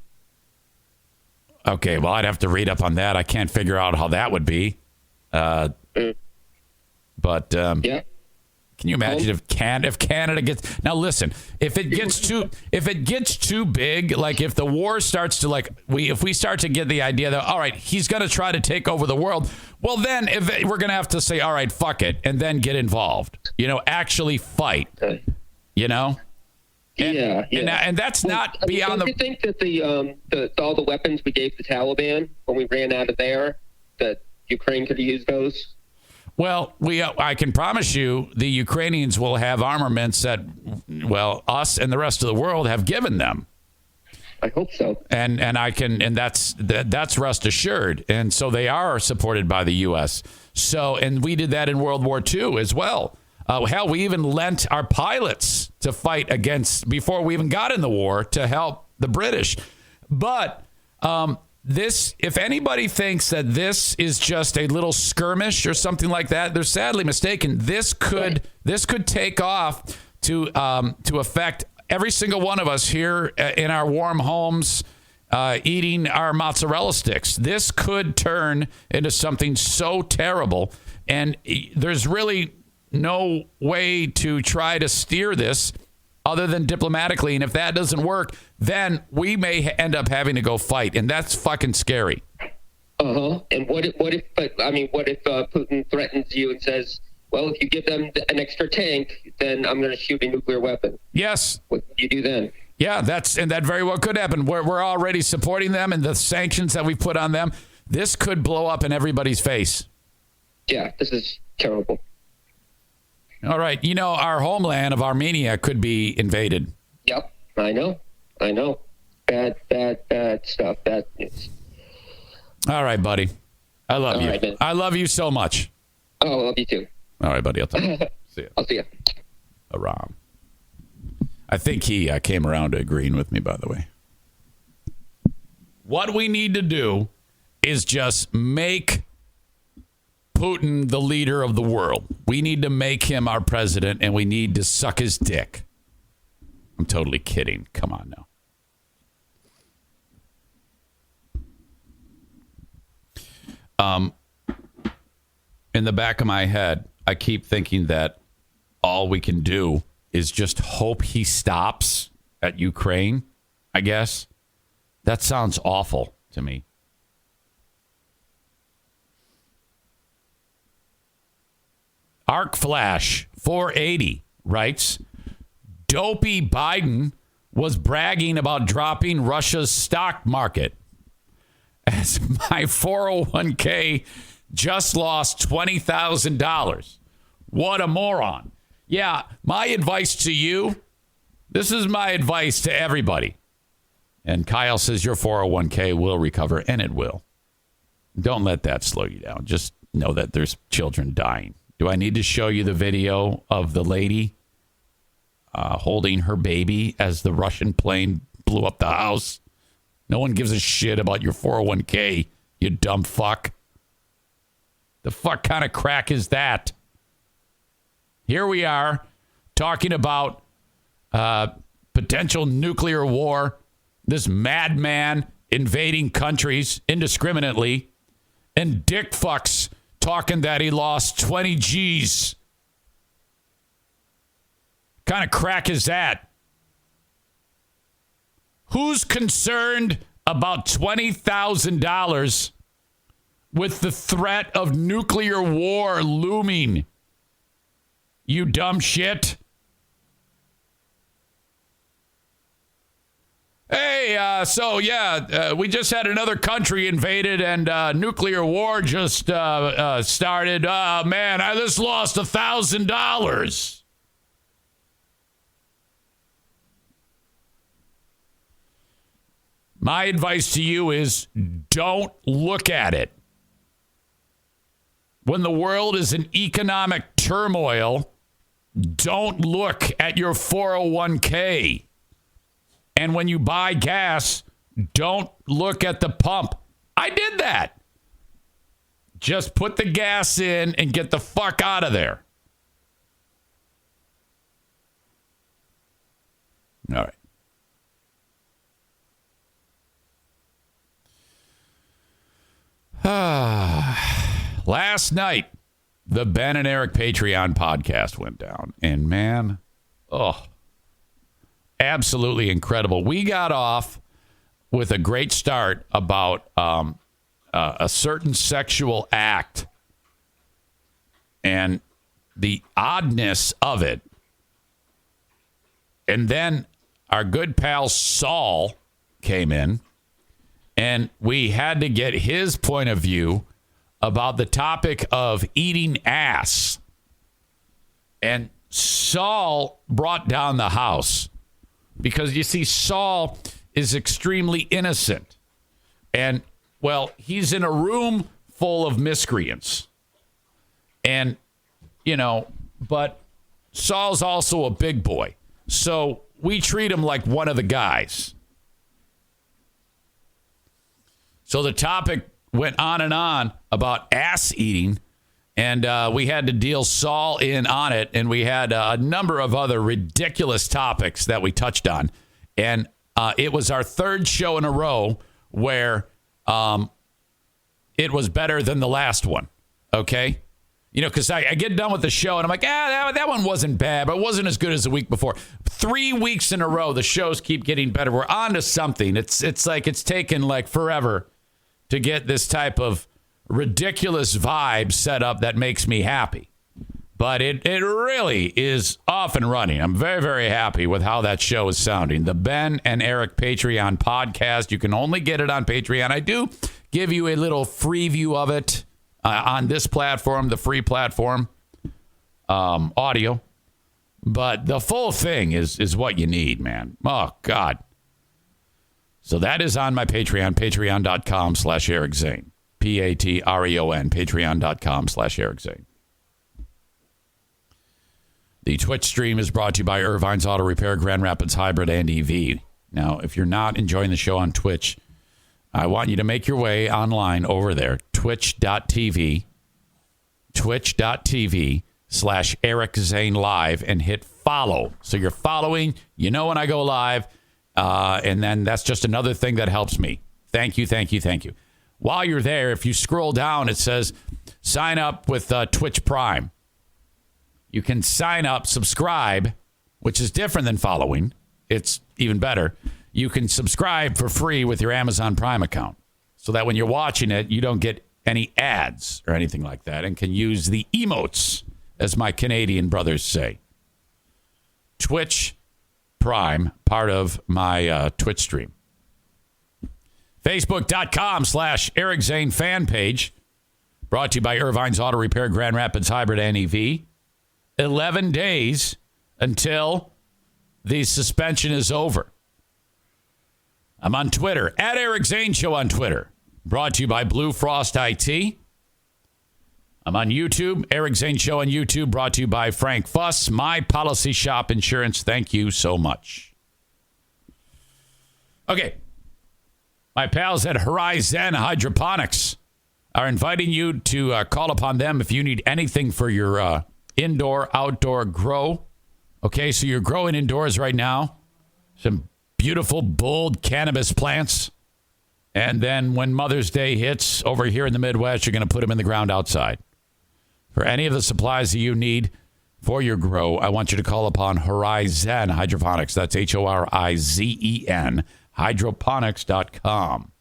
Okay, well, I'd have to read up on that. I can't figure out how that would be. But yeah. Can you imagine if Canada gets, now listen, if it gets too big, like if the war starts to if we start to get the idea that, all right, he's going to try to take over the world. Well, then we're going to have to say, all right, fuck it. And then get involved, actually fight, And that's not beyond don't you think that all the weapons we gave the Taliban when we ran out of there, that Ukraine could use those? Well, I can promise you the Ukrainians will have armaments that, us and the rest of the world have given them. I hope so. And that's rest assured. And so they are supported by the U.S. So, and we did that in World War II as well. Hell, we even lent our pilots to fight against, before we even got in the war, to help the British. But if anybody thinks that this is just a little skirmish or something like that, they're sadly mistaken. This could take off to affect every single one of us here in our warm homes, eating our mozzarella sticks. This could turn into something so terrible, and there's really no way to try to steer this other than diplomatically. And if that doesn't work, then we may end up having to go fight. And that's fucking scary. And what if Putin threatens you and says, well, if you give them an extra tank, then I'm going to shoot a nuclear weapon. Yes. What do you do then? Yeah, that very well could happen. We're already supporting them and the sanctions that we put on them. This could blow up in everybody's face. Yeah, this is terrible. All right. You know, our homeland of Armenia could be invaded. Yep, I know. Bad stuff. Bad news. All right, buddy. I love you. Right, I love you so much. Oh, I love you too. All right, buddy. I'll talk. See you. I'll see you. Aram. I think he came around to agreeing with me, by the way. What we need to do is just make Putin the leader of the world. We need to make him our president, and we need to suck his dick. I'm totally kidding. Come on now. In the back of my head, I keep thinking that all we can do is just hope he stops at Ukraine, I guess. That sounds awful to me. Arc Flash 480 writes, Dopey Biden was bragging about dropping Russia's stock market as my 401k just lost $20,000. What a moron. Yeah, my advice to you, this is my advice to everybody. And Kyle says your 401k will recover, and it will. Don't let that slow you down. Just know that there's children dying. Do I need to show you the video of the lady holding her baby as the Russian plane blew up the house? No one gives a shit about your 401k, you dumb fuck. The fuck kind of crack is that? Here we are talking about potential nuclear war, this madman invading countries indiscriminately, and dick fucks talking that he lost 20 G's. Kind of crack is that? Who's concerned about $20,000 with the threat of nuclear war looming? You dumb shit. Hey, we just had another country invaded and nuclear war just started. Man, I just lost $1,000. My advice to you is don't look at it. When the world is in economic turmoil, don't look at your 401k. And when you buy gas, don't look at the pump. I did that. Just put the gas in and get the fuck out of there. All right. Last night, the Ben and Eric Patreon podcast went down. And man, absolutely incredible. We got off with a great start about a certain sexual act and the oddness of it. And then our good pal Saul came in, and we had to get his point of view about the topic of eating ass. And Saul brought down the house because, you see, Saul is extremely innocent. And, well, he's in a room full of miscreants. And, you know, but Saul's also a big boy. So we treat him like one of the guys. So the topic went on and on about ass eating, and we had to deal Saul in on it, and we had a number of other ridiculous topics that we touched on. And it was our third show in a row where it was better than the last one, okay? You know, because I get done with the show, and I'm like, that one wasn't bad, but it wasn't as good as the week before. 3 weeks in a row, the shows keep getting better. We're on to something. It's like it's taken like forever to get this type of ridiculous vibe set up that makes me happy. But it really is off and running. I'm very, very happy with how that show is sounding. The Ben and Eric Patreon podcast. You can only get it on Patreon. I do give you a little free view of it on this platform, the free platform, audio. But the full thing is what you need, man. Oh, God. So that is on my Patreon, patreon.com/Eric Zane. Patreon, patreon.com/Eric Zane. The Twitch stream is brought to you by Irvine's Auto Repair, Grand Rapids Hybrid, and EV. Now, if you're not enjoying the show on Twitch, I want you to make your way online over there, twitch.tv/Eric Zane Live, and hit follow. So you're following, you know when I go live, and then that's just another thing that helps me. Thank you, thank you, thank you. While you're there, if you scroll down, it says sign up with Twitch Prime. You can sign up, subscribe, which is different than following. It's even better. You can subscribe for free with your Amazon Prime account so that when you're watching it, you don't get any ads or anything like that and can use the emotes, as my Canadian brothers say. Twitch Prime, part of my Twitch stream. Facebook.com/Eric Zane fan page, brought to you by Irvine's Auto Repair, Grand Rapids Hybrid, and EV. 11 days until the suspension is over. I'm on Twitter, at Eric Zane Show on Twitter, brought to you by Blue Frost IT. I'm on YouTube, Eric Zane Show on YouTube, brought to you by Frank Fuss, My Policy Shop Insurance. Thank you so much. Okay. My pals at Halayna Hydroponics are inviting you to call upon them if you need anything for your indoor, outdoor grow. Okay, so you're growing indoors right now. Some beautiful, bold cannabis plants. And then when Mother's Day hits over here in the Midwest, you're going to put them in the ground outside. For any of the supplies that you need for your grow, I want you to call upon Halayna Hydroponics. That's HORIZEN, hydroponics.com.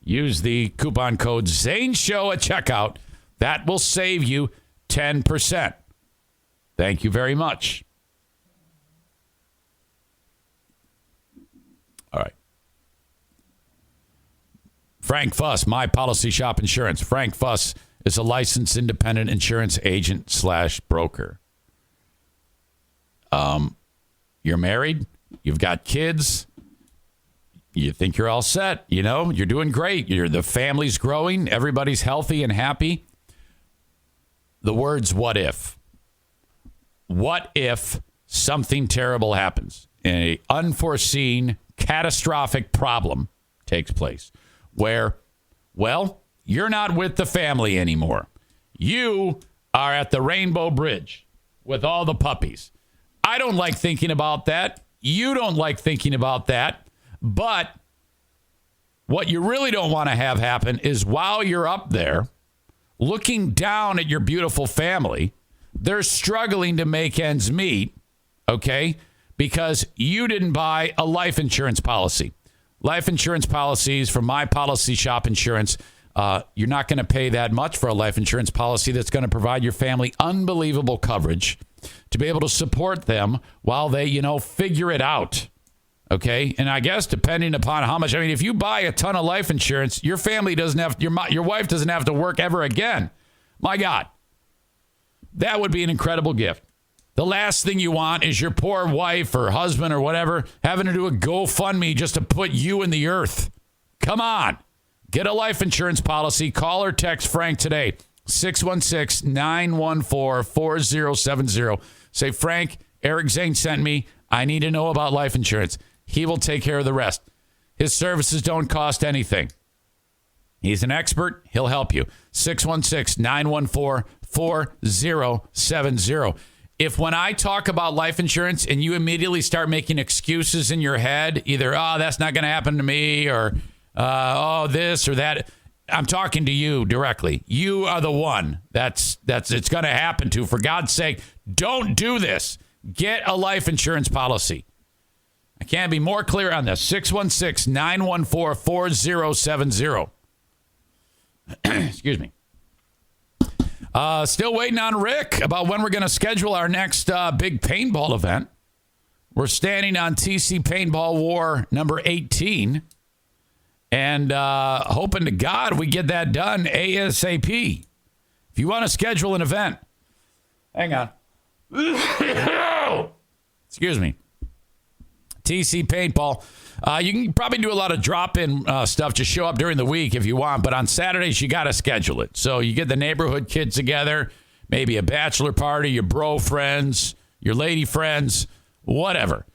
Use the coupon code ZaneShow at checkout. That will save you 10%. Thank you very much. All right. Frank Fuss, My Policy Shop Insurance. Frank Fuss is a licensed independent insurance agent / broker. You're married. You've got kids. You think you're all set. You know, you're doing great. The family's growing. Everybody's healthy and happy. The words, what if? What if something terrible happens? An unforeseen, catastrophic problem takes place where, well, you're not with the family anymore. You are at the Rainbow Bridge with all the puppies. I don't like thinking about that. You don't like thinking about that. But what you really don't want to have happen is while you're up there, looking down at your beautiful family, they're struggling to make ends meet, okay, because you didn't buy a life insurance policy. Life insurance policies from My Policy Shop Insurance, you're not going to pay that much for a life insurance policy that's going to provide your family unbelievable coverage to be able to support them while they, figure it out. Okay, and I guess depending upon how much, if you buy a ton of life insurance, your family doesn't have, your wife doesn't have to work ever again. My God, that would be an incredible gift. The last thing you want is your poor wife or husband or whatever having to do a GoFundMe just to put you in the earth. Come on, get a life insurance policy. Call or text Frank today, 616-914-4070. Say, Frank, Eric Zane sent me. I need to know about life insurance. He will take care of the rest. His services don't cost anything. He's an expert. He'll help you. 616-914-4070. If when I talk about life insurance and you immediately start making excuses in your head, either, that's not going to happen to me, or, this or that, I'm talking to you directly. You are the one that's it's going to happen to. For God's sake, don't do this. Get a life insurance policy. I can't be more clear on this. 616-914-4070. Excuse me. Still waiting on Rick about when we're going to schedule our next big paintball event. We're standing on TC Paintball War number 18 and hoping to God we get that done ASAP. If you want to schedule an event, hang on. Excuse me. TC Paintball. You can probably do a lot of drop-in stuff. Just show up during the week if you want. But on Saturdays, you got to schedule it. So you get the neighborhood kids together, maybe a bachelor party, your bro friends, your lady friends, whatever.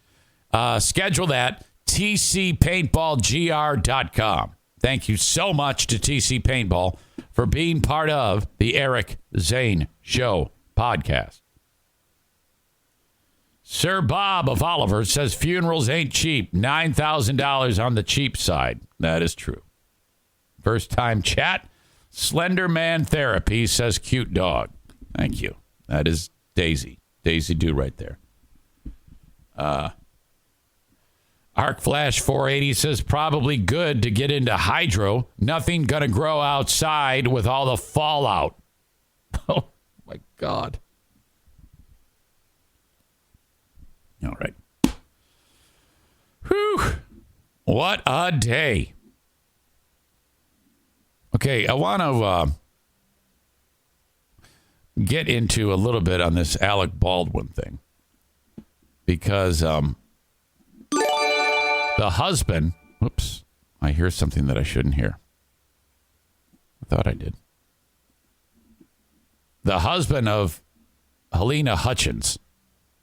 Schedule that. TCPaintballGR.com. Thank you so much to TC Paintball for being part of the Eric Zane Show podcast. Sir Bob of Oliver says funerals ain't cheap. $9,000 on the cheap side. That is true. First time chat. Slender Man Therapy says cute dog. Thank you. That is Daisy. Daisy do right there. Arc Flash 480 says probably good to get into hydro. Nothing gonna grow outside with all the fallout. Oh my God. All right. Whew. What a day. Okay, I want to get into a little bit on this Alec Baldwin thing. Because the husband... Whoops. I hear something that I shouldn't hear. I thought I did. The husband of Halayna Hutchins,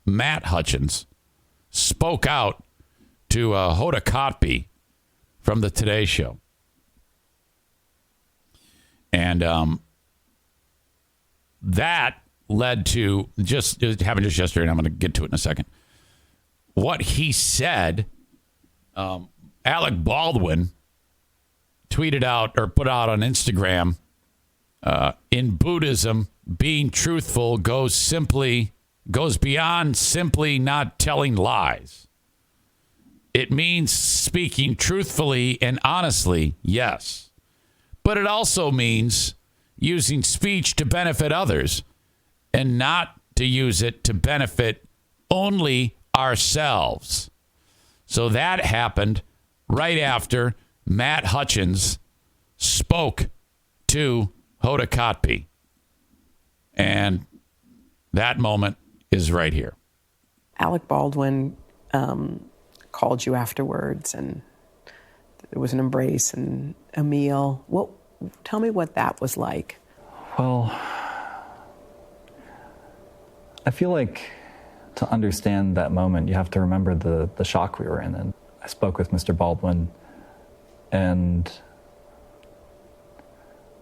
Matt Hutchins, spoke out to Hoda from the Today Show. And that led to it happened just yesterday, and I'm going to get to it in a second. What he said, Alec Baldwin tweeted out or put out on Instagram, in Buddhism, being truthful goes beyond simply not telling lies. It means speaking truthfully and honestly, yes. But it also means using speech to benefit others and not to use it to benefit only ourselves. So that happened right after Matt Hutchins spoke to Hoda. And that moment is right here. Alec Baldwin called you afterwards, and there was an embrace and a meal. Tell me what that was like. Well, I feel like to understand that moment, you have to remember the shock we were in. And I spoke with Mr. Baldwin and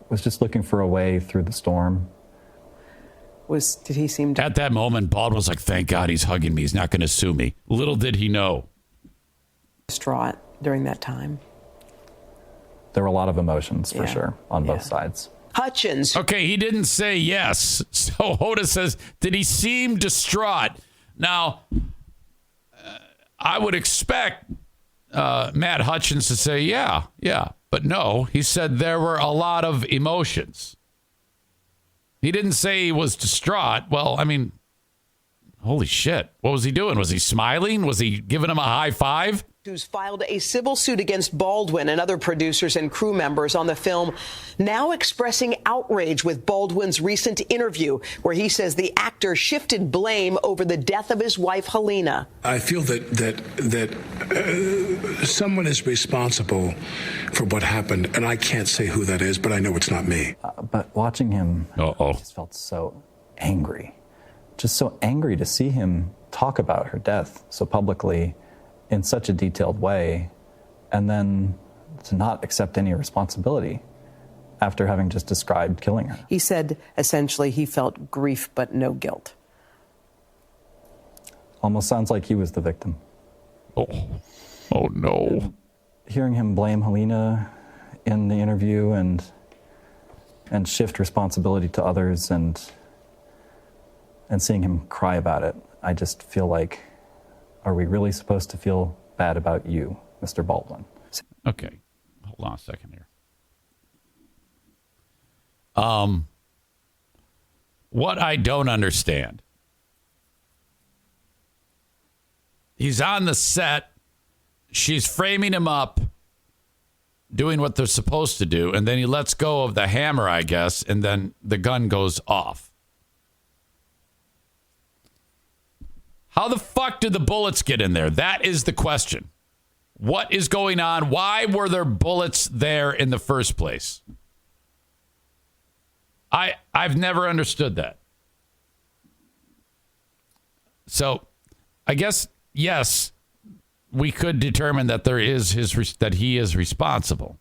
was just looking for a way through the storm. Did he seem to... At that moment, Baldwin was like, thank God he's hugging me. He's not going to sue me. Little did he know. Distraught during that time? There were a lot of emotions, for sure, on both sides. Hutchins. Okay, he didn't say yes. So Hoda says, did he seem distraught? Now, I would expect Matt Hutchins to say, yeah. But no, he said there were a lot of emotions. He didn't say he was distraught. Well, I mean, holy shit. What was he doing? Was he smiling? Was he giving him a high five? Who's filed a civil suit against Baldwin and other producers and crew members on the film, now expressing outrage with Baldwin's recent interview, where he says the actor shifted blame over the death of his wife, Halayna. I feel that someone is responsible for what happened, and I can't say who that is, but I know it's not me. But watching him, I just felt so angry. Just so angry to see him talk about her death so publicly in such a detailed way, and then to not accept any responsibility after having just described killing her. He said, essentially, he felt grief but no guilt. Almost sounds like he was the victim. Oh no. Hearing him blame Halayna in the interview and shift responsibility to others and seeing him cry about it, I just feel like, are we really supposed to feel bad about you, Mr. Baldwin? Okay, hold on a second here. what I don't understand. He's on the set. She's framing him up, doing what they're supposed to do, and then he lets go of the hammer, I guess, and then the gun goes off. How the fuck did the bullets get in there? That is the question. What is going on? Why were there bullets there in the first place? I've never understood that. So, I guess, yes, we could determine that that he is responsible.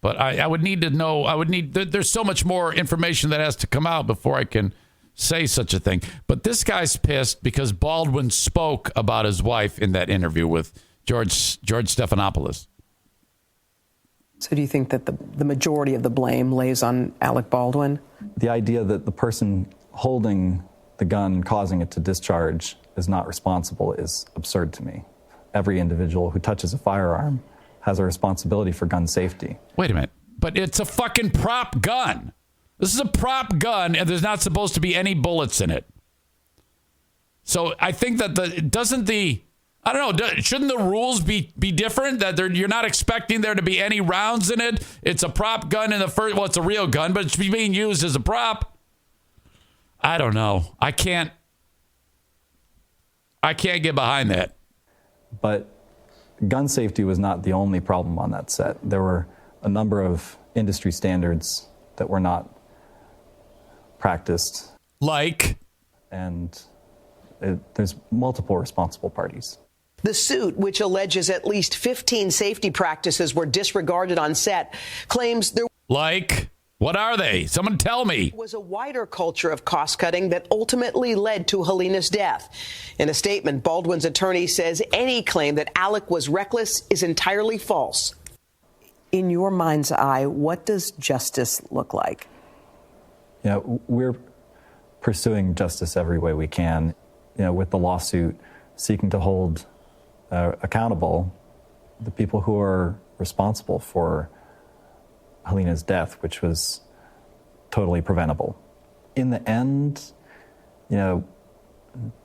But I would need to know, there's so much more information that has to come out before I can say such a thing. But this guy's pissed because Baldwin spoke about his wife in that interview with George Stephanopoulos. So do you think that the majority of the blame lays on Alec Baldwin? The idea that the person holding the gun, causing it to discharge, is not responsible is absurd to me. Every individual who touches a firearm has a responsibility for gun safety. Wait a minute. But it's a fucking prop gun. This is a prop gun, and there's not supposed to be any bullets in it. So I think that I don't know, shouldn't the rules be different? That you're not expecting there to be any rounds in it? It's a prop gun in the first, well, it's a real gun, but it's being used as a prop. I don't know. I can't get behind that. But gun safety was not the only problem on that set. There were a number of industry standards that were not practiced. Like? And there's multiple responsible parties. The suit, which alleges at least 15 safety practices were disregarded on set, claims there what are they? Someone tell me. Was a wider culture of cost-cutting that ultimately led to Halayna's death. In a statement, Baldwin's attorney says any claim that Alec was reckless is entirely false. In your mind's eye, what does justice look like? You know, we're pursuing justice every way we can, you know, with the lawsuit seeking to hold accountable the people who are responsible for Halayna's death, which was totally preventable. In the end, you know,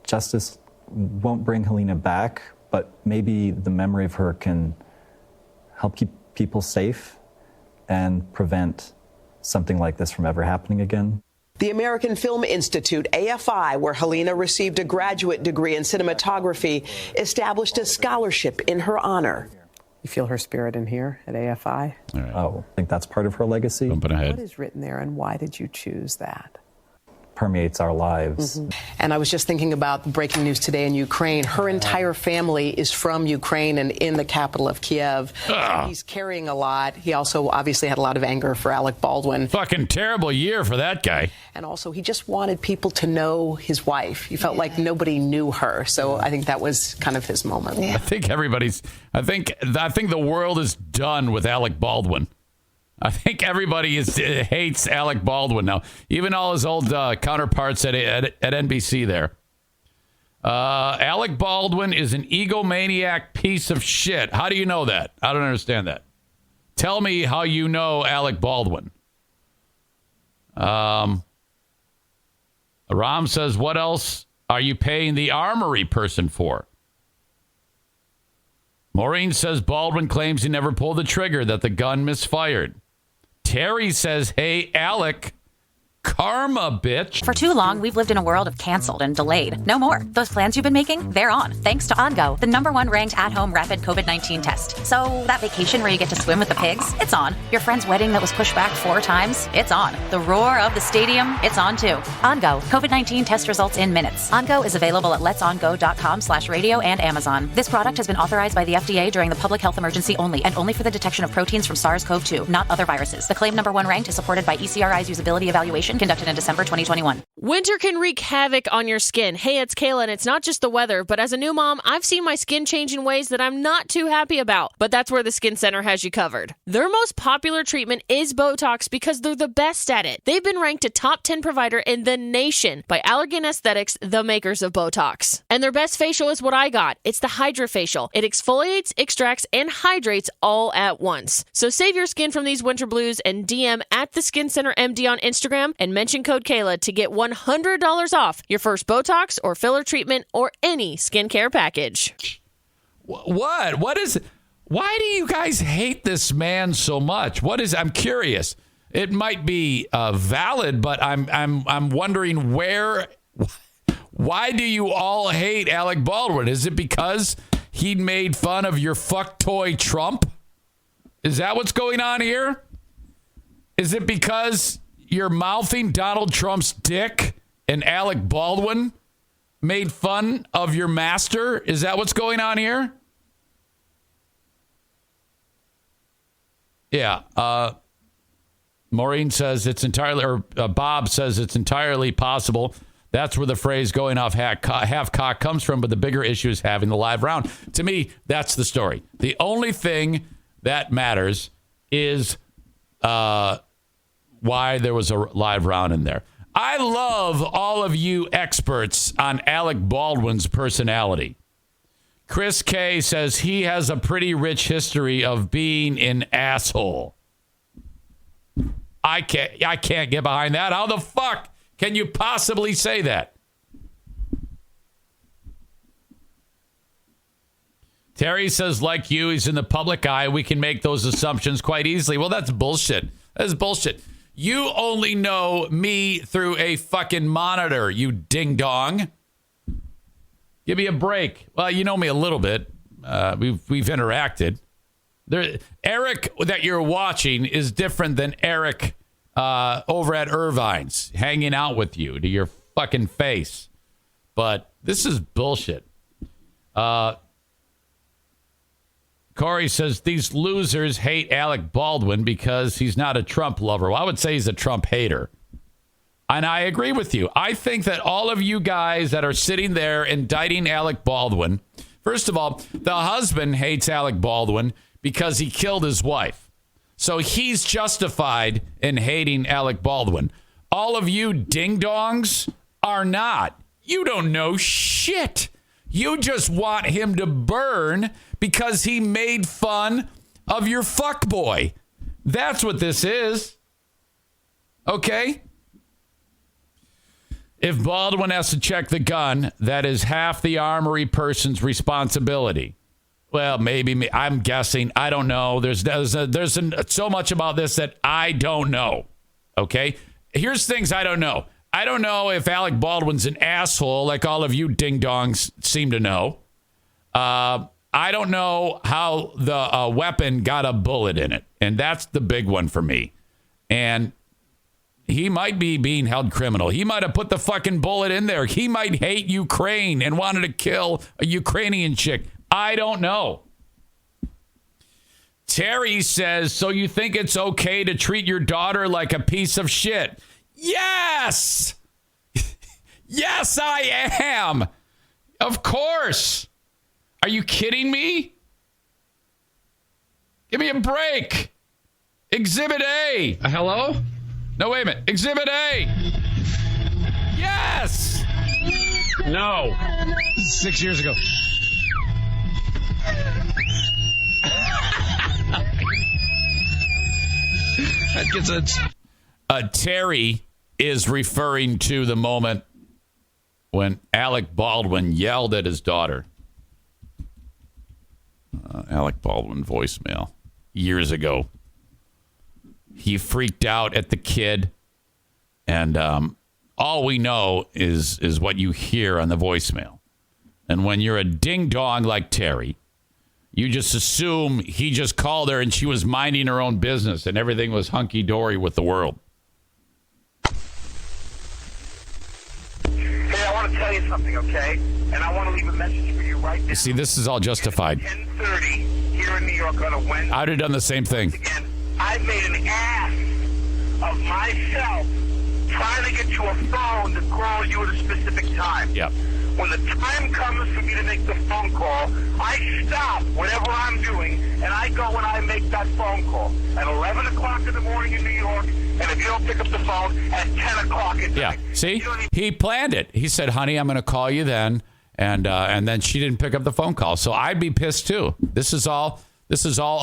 justice won't bring Halayna back, but maybe the memory of her can help keep people safe and prevent something like this from ever happening again. The American Film Institute, AFI, where Halayna received a graduate degree in cinematography, established a scholarship in her honor. You feel her spirit in here at AFI? Right. Oh, I think that's part of her legacy. Jumping ahead. What is written there, and why did you choose that? Permeates our lives. Mm-hmm. And I was just thinking about the breaking news today in Ukraine. Her entire family is from Ukraine and in the capital of Kiev. He's carrying a lot. He also obviously had a lot of anger for Alec Baldwin. Fucking terrible year for that guy. And also, he just wanted people to know his wife. He felt like nobody knew her. So I think that was kind of his moment. I think I think the world is done with Alec Baldwin. I think everybody hates Alec Baldwin now. Even all his old counterparts at NBC there. Alec Baldwin is an egomaniac piece of shit. How do you know that? I don't understand that. Tell me how you know Alec Baldwin. Ram says, what else are you paying the armory person for? Maureen says Baldwin claims he never pulled the trigger, that the gun misfired. Terry says, hey, Alec, karma, bitch. For too long, we've lived in a world of canceled and delayed. No more. Those plans you've been making, they're on. Thanks to OnGo, the #1 ranked at-home rapid COVID-19 test. So that vacation where you get to swim with the pigs, it's on. Your friend's wedding that was pushed back 4 times, it's on. The roar of the stadium, it's on too. OnGo, COVID-19 test results in minutes. OnGo is available at letsongo.com/radio and Amazon. This product has been authorized by the FDA during the public health emergency only, and only for the detection of proteins from SARS-CoV-2, not other viruses. The claim #1 ranked is supported by ECRI's usability evaluation conducted in December 2021. Winter can wreak havoc on your skin. Hey, it's Kayla, and it's not just the weather, but as a new mom, I've seen my skin change in ways that I'm not too happy about. But that's where the Skin Center has you covered. Their most popular treatment is Botox because they're the best at it. They've been ranked a top 10 provider in the nation by Allergan Aesthetics, the makers of Botox. And their best facial is what I got. It's the HydraFacial. It exfoliates, extracts, and hydrates all at once. So save your skin from these winter blues and DM at the Skin Center MD on Instagram and mention code Kayla to get $1 $100 off your first Botox or filler treatment or any skincare package. What? What is it? Why do you guys hate this man so much? I'm curious. It might be valid, but I'm wondering why do you all hate Alec Baldwin? Is it because he made fun of your fuck toy Trump? Is that what's going on here? Is it because you're mouthing Donald Trump's dick and Alec Baldwin made fun of your master? Is that what's going on here? Yeah. Maureen says Bob says it's entirely possible. That's where the phrase going off half cock comes from, but the bigger issue is having the live round. To me, that's the story. The only thing that matters is why there was a live round in there. I love all of you experts on Alec Baldwin's personality. Chris K says he has a pretty rich history of being an asshole. I can't get behind that. How the fuck can you possibly say that? Terry says, like you, he's in the public eye. We can make those assumptions quite easily. Well, that's bullshit. That's bullshit. You only know me through a fucking monitor, you ding-dong. Give me a break. Well, you know me a little bit. We've interacted. Eric that you're watching is different than Eric over at Irvine's hanging out with you to your fucking face. But this is bullshit. Corey says these losers hate Alec Baldwin because he's not a Trump lover. Well, I would say he's a Trump hater. And I agree with you. I think that all of you guys that are sitting there indicting Alec Baldwin, first of all, the husband hates Alec Baldwin because he killed his wife. So he's justified in hating Alec Baldwin. All of you ding-dongs are not. You don't know shit. You just want him to burn because he made fun of your fuckboy. That's what this is. Okay? If Baldwin has to check the gun, that is half the armory person's responsibility. Well, maybe. I'm guessing. I don't know. There's so much about this that I don't know. Okay? Here's things I don't know. I don't know if Alec Baldwin's an asshole like all of you ding-dongs seem to know. I don't know how the weapon got a bullet in it. And that's the big one for me. And he might be being held criminal. He might have put the fucking bullet in there. He might hate Ukraine and wanted to kill a Ukrainian chick. I don't know. Terry says, so you think it's okay to treat your daughter like a piece of shit? Yes! Yes, I am. Of course. Are you kidding me? Give me a break. Exhibit A. Hello? No, wait a minute. Exhibit A. Yes. No. 6 years ago. That gets it. Terry is referring to the moment when Alec Baldwin yelled at his daughter. Alec Baldwin voicemail years ago. He freaked out at the kid, and all we know is what you hear on the voicemail. And when you're a ding-dong like Terry, you just assume he just called her and she was minding her own business and everything was hunky-dory with the world. Hey, I want to tell you something, okay? And I want to leave a message for you right now. See, this is all justified. 10:30 here in New York on a Wednesday. I'd have done the same thing. Again, I made an ass of myself trying to get you a phone to call you at a specific time. Yep. When the time comes for me to make the phone call, I stop whatever I'm doing, and I go and I make that phone call. At 11 o'clock in the morning in New York, and if you don't pick up the phone, at 10 o'clock at night. Yeah, see? He planned it. He said, honey, I'm going to call you then. And then she didn't pick up the phone call. So I'd be pissed too. This is all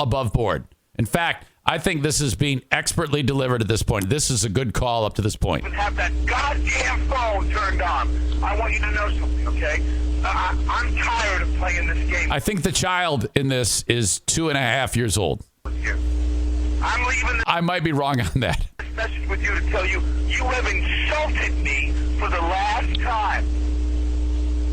above board. In fact, I think this is being expertly delivered at this point. This is a good call up to this point. Have that goddamn phone turned on. I want you to know something, okay? I'm tired of playing this game. I think the child in this is 2.5 years old. I'm leaving. I might be wrong on that. Message with you to tell you you have insulted me for the last time.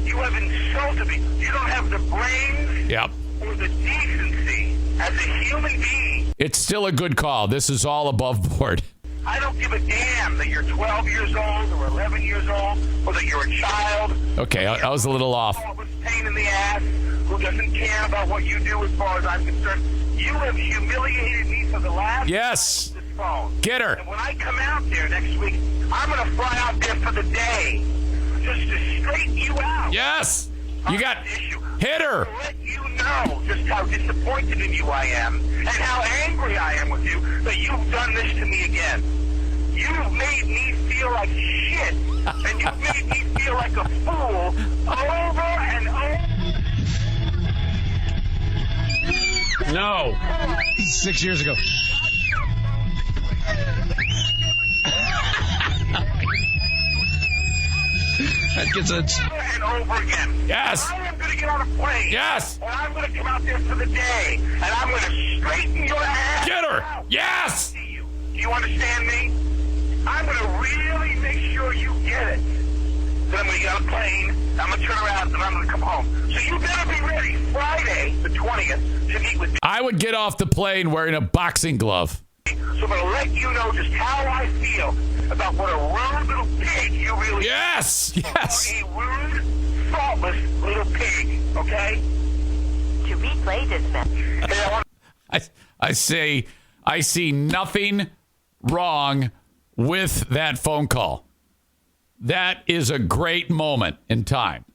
You have insulted me. You don't have the brains or the decency as a human being. It's still a good call. This is all above board. I don't give a damn that you're 12 years old or 11 years old or that you're a child. Okay, I was a little off. Pain in the ass who doesn't care about what you do as far as I'm concerned. You have humiliated me for the last Yes. this phone. Get her. And when I come out there next week, I'm going to fly out there for the day just to straighten you out. Yes. You got hit her. To let you know just how disappointed in you I am and how angry I am with you that you've done this to me again. You've made me feel like shit, and you've made me feel like a fool over and over. No. 6 years ago. That gets it. And over again. Yes. I am going to get on a plane. Yes. And I'm going to come out there for the day, and I'm going to straighten your ass. Get her. Out. Yes. Do you understand me? I'm going to really make sure you get it. Then I'm going to get on a plane, I'm going to turn around, and I'm going to come home. So you better be ready Friday, the 20th, to meet with me. I would get off the plane wearing a boxing glove. So I'm going to let you know just how I feel about what a rude little pig you really Yes. are. Yes. A rude, thoughtless little pig, okay? To replay this message. I see nothing wrong with that phone call. That is a great moment in time.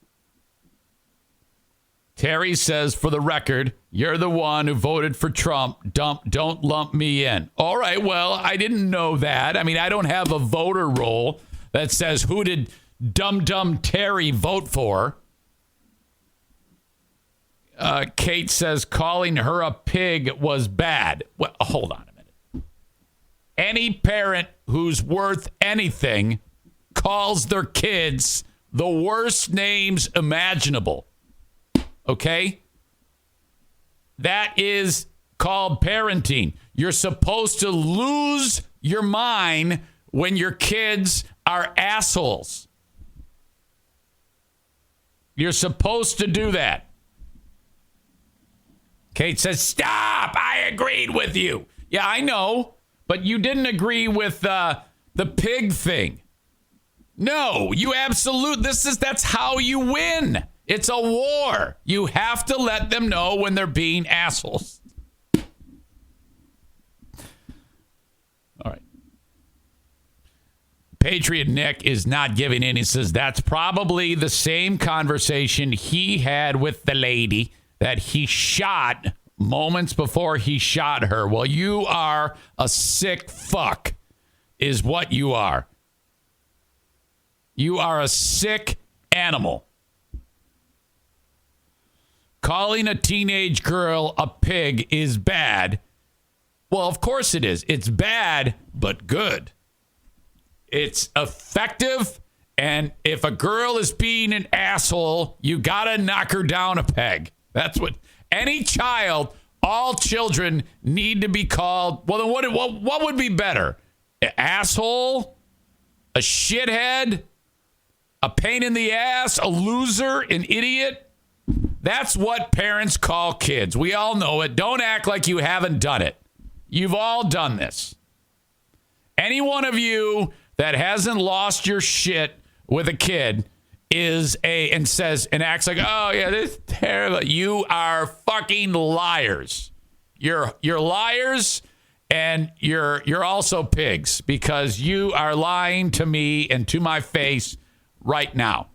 Terry says, for the record, you're the one who voted for Trump. Don't lump me in. All right, well, I didn't know that. I mean, I don't have a voter roll that says who did dumb Terry vote for. Kate says calling her a pig was bad. Well, hold on a minute. Any parent who's worth anything calls their kids the worst names imaginable. Okay? That is called parenting. You're supposed to lose your mind when your kids are assholes. You're supposed to do that. Kate says, stop! I agreed with you. Yeah, I know. But you didn't agree with the pig thing. No, that's how you win. It's a war. You have to let them know when they're being assholes. All right. Patriot Nick is not giving in. He says that's probably the same conversation he had with the lady that he shot moments before he shot her. Well, you are a sick fuck, is what you are. You are a sick animal. Calling a teenage girl a pig is bad. Well, of course it is. It's bad, but good. It's effective, and if a girl is being an asshole, you gotta knock her down a peg. That's what any child, all children need to be called. Well, then what would be better? An asshole? A shithead? A pain in the ass? A loser? An idiot? That's what parents call kids. We all know it. Don't act like you haven't done it. You've all done this. Any one of you that hasn't lost your shit with a kid and acts like, oh yeah, this is terrible. You are fucking liars. You're liars, and you're also pigs, because you are lying to me and to my face right now.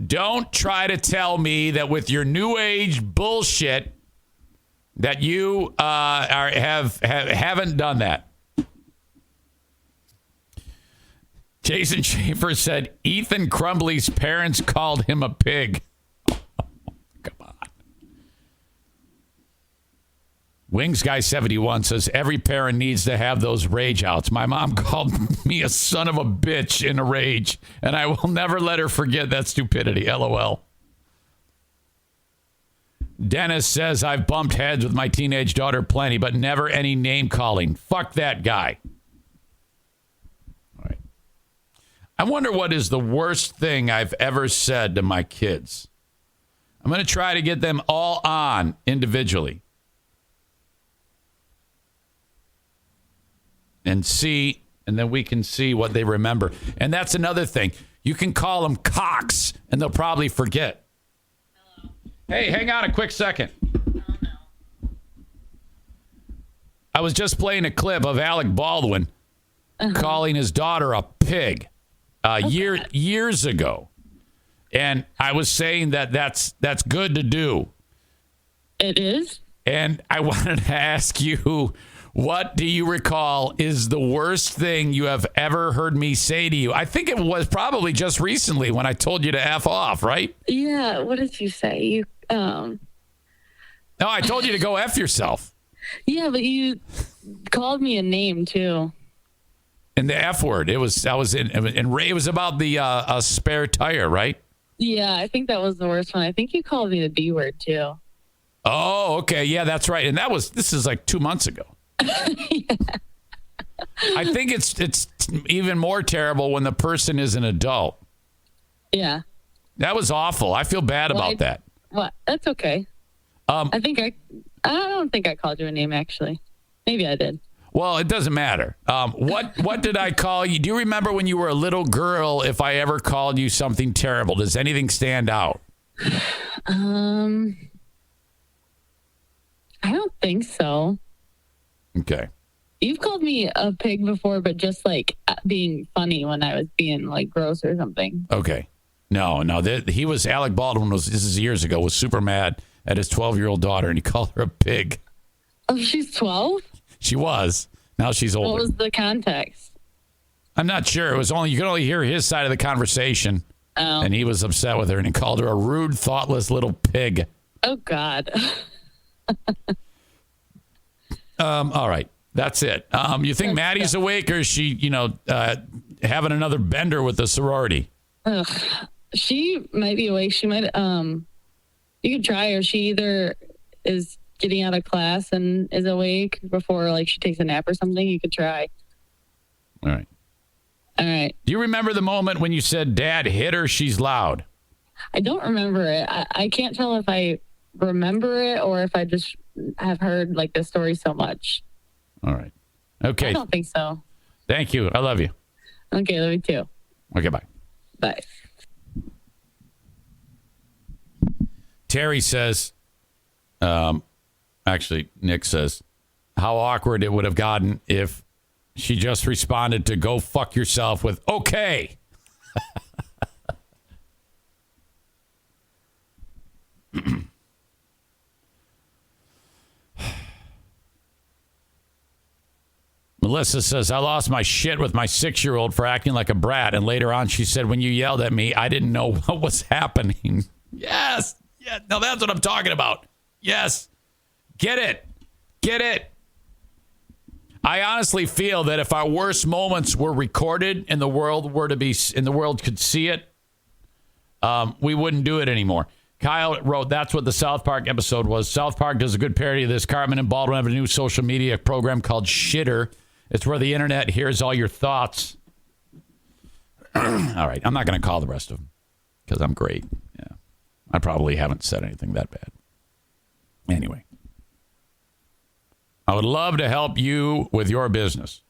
Don't try to tell me that with your new age bullshit that you haven't done that. Jason Schaefer said Ethan Crumbley's parents called him a pig. Come on. Wings Guy 71 says every parent needs to have those rage outs. My mom called me a son of a bitch in a rage, and I will never let her forget that stupidity. LOL. Dennis says I've bumped heads with my teenage daughter plenty, but never any name calling. Fuck that guy. All right. I wonder what is the worst thing I've ever said to my kids. I'm going to try to get them all on individually. And then we can see what they remember. And that's another thing. You can call them cocks, and they'll probably forget. Hello. Hey, hang on a quick second. Oh, no. I was just playing a clip of Alec Baldwin calling his daughter a pig years ago. And I was saying that's good to do. It is? And I wanted to ask you, what do you recall is the worst thing you have ever heard me say to you? I think it was probably just recently when I told you to F off, right? Yeah. What did you say? No, I told you to go F yourself. Yeah, but you called me a name too. And the F word. It was about the spare tire, right? Yeah, I think that was the worst one. I think you called me the B word too. Oh, okay. Yeah, that's right. And this is like 2 months ago. Yeah. I think it's even more terrible when the person is an adult. Yeah. That was awful. I feel bad about that. Well, that's okay. I don't think I called you a name, actually. Maybe I did. Well, it doesn't matter. What did I call you? Do you remember when you were a little girl, if I ever called you something terrible? Does anything stand out? I don't think so. Okay. You've called me a pig before, but just like being funny when I was being like gross or something. Okay. No. Alec Baldwin this is years ago, was super mad at his 12-year-old daughter, and he called her a pig. Oh, she's 12? She was. Now she's older. What was the context? I'm not sure. It was you could only hear his side of the conversation. Oh. And he was upset with her, and he called her a rude, thoughtless little pig. Oh, God. All right. That's it. You think Maddie's awake, or is she, having another bender with the sorority? Ugh. She might be awake. She might, you could try her. She either is getting out of class and is awake before, like, she takes a nap or something. You could try. All right. All right. Do you remember the moment when you said, Dad hit her, she's loud? I don't remember it. I can't tell if I remember it or if I just have heard, like, the story so much. All right. Okay. I don't think so. Thank you. I love you. Okay, love you too. Okay, bye. Bye. Terry says, actually, Nick says, how awkward it would have gotten if she just responded to go fuck yourself with, okay. Melissa says, I lost my shit with my 6-year-old for acting like a brat. And later on, she said, when you yelled at me, I didn't know what was happening. Yes. Yeah. No, that's what I'm talking about. Yes. Get it. Get it. I honestly feel that if our worst moments were recorded and the world could see it, we wouldn't do it anymore. Kyle wrote, that's what the South Park episode was. South Park does a good parody of this. Cartman and Baldwin have a new social media program called Shitter. It's where the internet hears all your thoughts. All right. I'm not going to call the rest of them because I'm great. Yeah. I probably haven't said anything that bad. Anyway. I would love to help you with your business.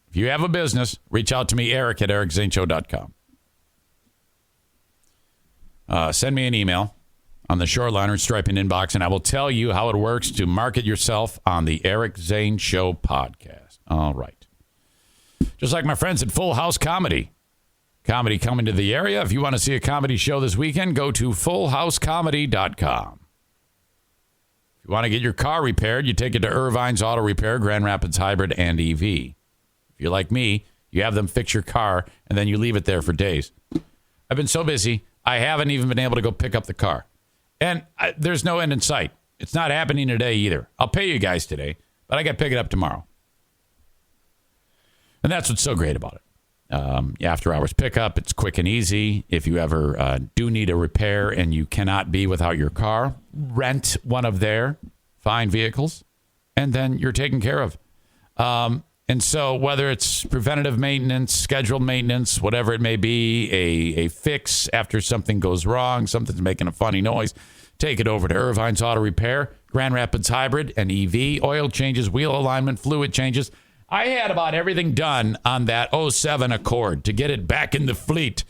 If you have a business, reach out to me, Eric at ericzaneshow.com. Send me an email on the Shoreliner Striping inbox, and I will tell you how it works to market yourself on the Eric Zane Show podcast. All right. Just like my friends at Full House Comedy. Comedy coming to the area. If you want to see a comedy show this weekend, go to fullhousecomedy.com. If you want to get your car repaired, you take it to Irvine's Auto Repair, Grand Rapids Hybrid and EV. If you're like me, you have them fix your car, and then you leave it there for days. I've been so busy, I haven't even been able to go pick up the car. And there's no end in sight. It's not happening today either. I'll pay you guys today, but I got to pick it up tomorrow. And that's what's so great about it. After hours pickup, it's quick and easy. If you ever do need a repair and you cannot be without your car, rent one of their fine vehicles, and then you're taken care of. And so whether it's preventative maintenance, scheduled maintenance, whatever it may be, a fix after something goes wrong, something's making a funny noise, take it over to Irvine's Auto Repair, Grand Rapids Hybrid and EV, oil changes, wheel alignment, fluid changes. I had about everything done on that 07 Accord to get it back in the fleet.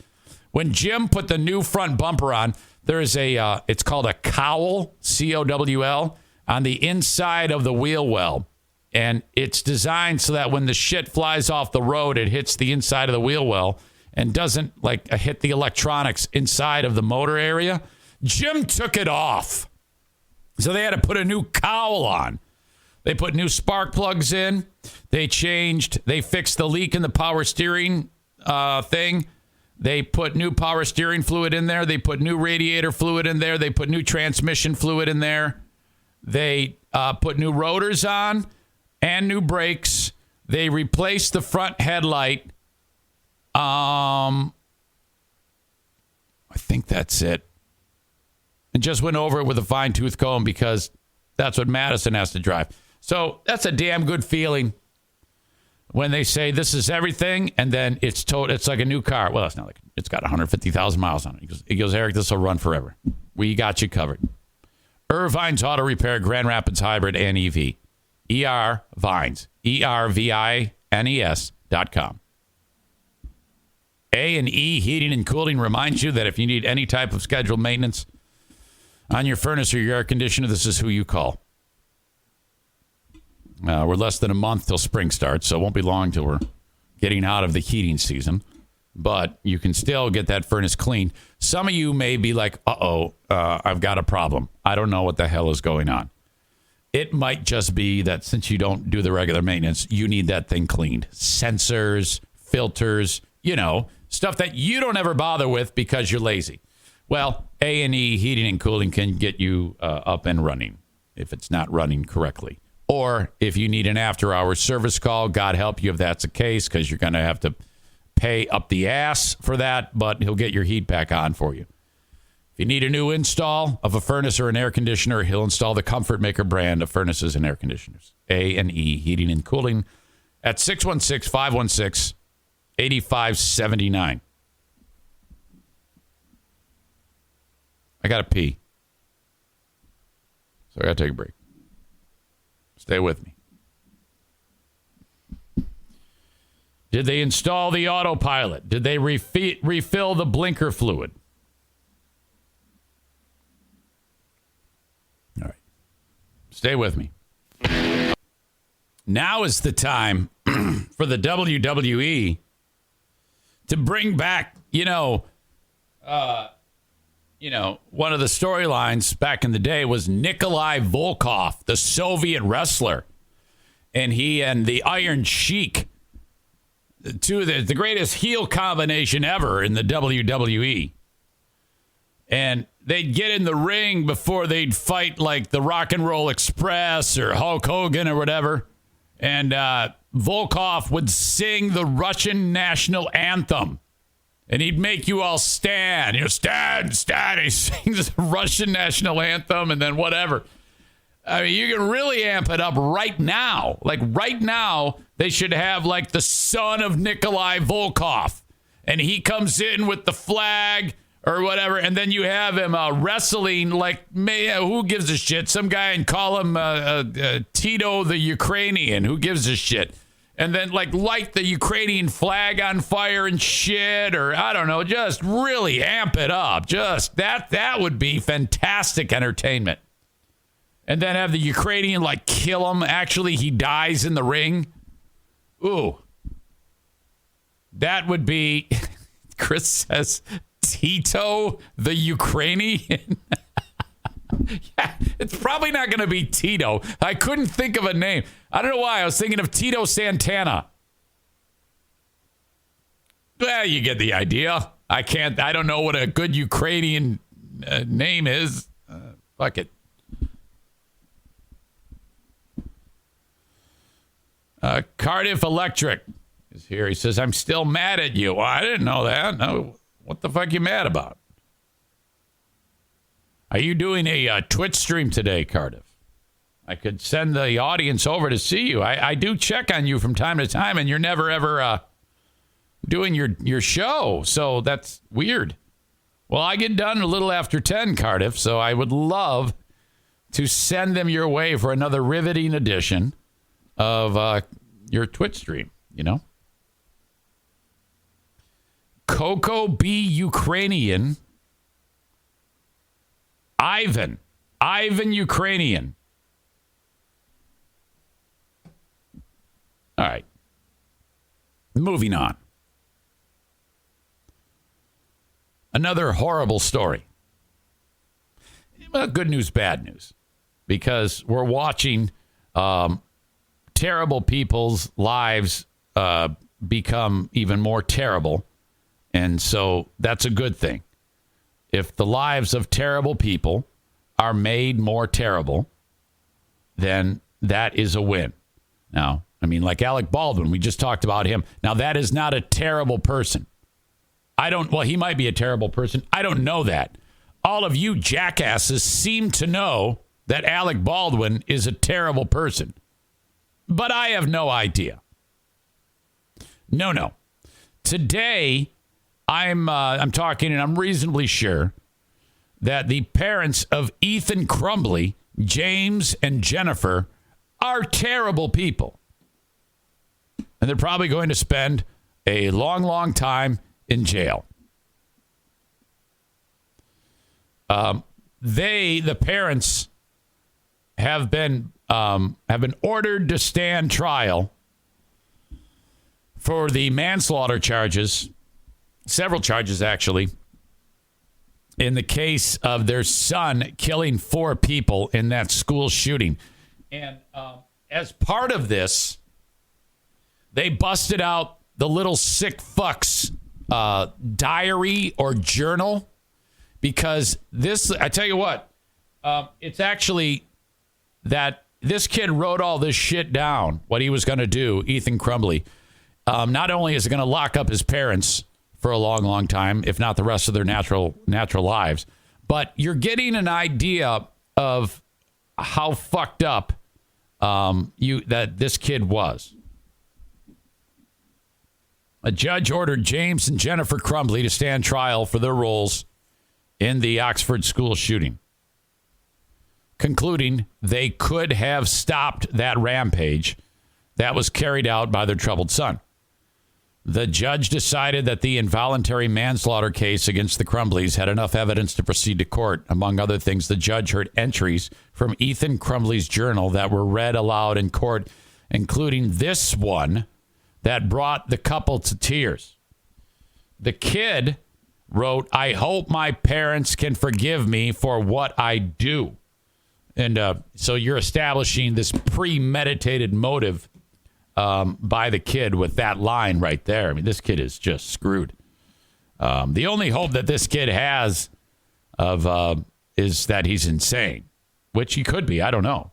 When Jim put the new front bumper on, there is it's called a cowl, C-O-W-L, on the inside of the wheel well. And it's designed so that when the shit flies off the road, it hits the inside of the wheel well and doesn't hit the electronics inside of the motor area. Jim took it off. So they had to put a new cowl on. They put new spark plugs in. They fixed the leak in the power steering thing. They put new power steering fluid in there. They put new radiator fluid in there. They put new transmission fluid in there. They put new rotors on and new brakes. They replaced the front headlight. I think that's it. And just went over it with a fine-tooth comb because that's what Madison has to drive. So that's a damn good feeling when they say this is everything, and then it's like a new car. Well, it's not like it's got 150,000 miles on it. He goes, Eric, this will run forever. We got you covered. Irvine's Auto Repair, Grand Rapids Hybrid and EV. Vines, ERVINES.com. A&E Heating and Cooling reminds you that if you need any type of scheduled maintenance on your furnace or your air conditioner, this is who you call. We're less than a month till spring starts, so it won't be long till we're getting out of the heating season. But you can still get that furnace cleaned. Some of you may be like, I've got a problem. I don't know what the hell is going on. It might just be that since you don't do the regular maintenance, you need that thing cleaned. Sensors, filters, stuff that you don't ever bother with because you're lazy. Well, A&E Heating and Cooling can get you up and running if it's not running correctly. Or if you need an after-hours service call, God help you if that's the case, because you're going to have to pay up the ass for that, but he'll get your heat back on for you. If you need a new install of a furnace or an air conditioner, he'll install the Comfort Maker brand of furnaces and air conditioners. A&E Heating and Cooling at 616-516-8579. I got to pee. So I got to take a break. Stay with me. Did they install the autopilot? Did they refill the blinker fluid? All right. Stay with me. Now is the time for the WWE to bring back, one of the storylines back in the day was Nikolai Volkov, the Soviet wrestler. And he and the Iron Sheik, two of the greatest heel combination ever in the WWE. And they'd get in the ring before they'd fight like the Rock and Roll Express or Hulk Hogan or whatever. And Volkov would sing the Russian national anthem. And he'd make you all stand. Stand. He sings the Russian national anthem and then whatever. I mean, you can really amp it up right now. Like right now, they should have like the son of Nikolai Volkov. And he comes in with the flag or whatever. And then you have him wrestling like, who gives a shit? Some guy and call him Tito the Ukrainian. Who gives a shit? And then light the Ukrainian flag on fire and shit, or I don't know, just really amp it up. Just that would be fantastic entertainment. And then have the Ukrainian kill him. Actually, he dies in the ring. Ooh. That would be, Chris says, Tito the Ukrainian. Yeah, it's probably not going to be Tito. I couldn't think of a name. I don't know why. I was thinking of Tito Santana. Well, you get the idea. I don't know what a good Ukrainian name is. Fuck it. Cardiff Electric is here. He says, I'm still mad at you. Well, I didn't know that. No, what the fuck you mad about? Are you doing a Twitch stream today, Cardiff? I could send the audience over to see you. I do check on you from time to time, and you're never, ever doing your show. So that's weird. Well, I get done a little after 10, Cardiff, so I would love to send them your way for another riveting edition of your Twitch stream, you know? Coco B. Ukrainian. Ivan Ukrainian. All right. Moving on. Another horrible story. Well, good news, bad news. Because we're watching terrible people's lives become even more terrible. And so that's a good thing. If the lives of terrible people are made more terrible, then that is a win. Now, I mean, like Alec Baldwin, we just talked about him. Now, that is not a terrible person. Well, he might be a terrible person. I don't know that. All of you jackasses seem to know that Alec Baldwin is a terrible person. But I have no idea. No. Today, I'm talking, and I'm reasonably sure that the parents of Ethan Crumbley, James, and Jennifer are terrible people. And they're probably going to spend a long, long time in jail. The parents have been ordered to stand trial for the manslaughter charges, several charges actually, in the case of their son killing 4 people in that school shooting. And as part of this, they busted out the little sick fuck's diary or journal, because this, I tell you what, it's actually that this kid wrote all this shit down, what he was going to do, Ethan Crumbley. Not only is it going to lock up his parents for a long, long time, if not the rest of their natural lives, but you're getting an idea of how fucked up that this kid was. A judge ordered James and Jennifer Crumbley to stand trial for their roles in the Oxford school shooting, concluding they could have stopped that rampage that was carried out by their troubled son. The judge decided that the involuntary manslaughter case against the Crumbleys had enough evidence to proceed to court. Among other things, the judge heard entries from Ethan Crumbley's journal that were read aloud in court, including this one that brought the couple to tears. The kid wrote, "I hope my parents can forgive me for what I do." And so you're establishing this premeditated motive by the kid with that line right there. I mean, this kid is just screwed. The only hope that this kid has is that he's insane, which he could be. I don't know.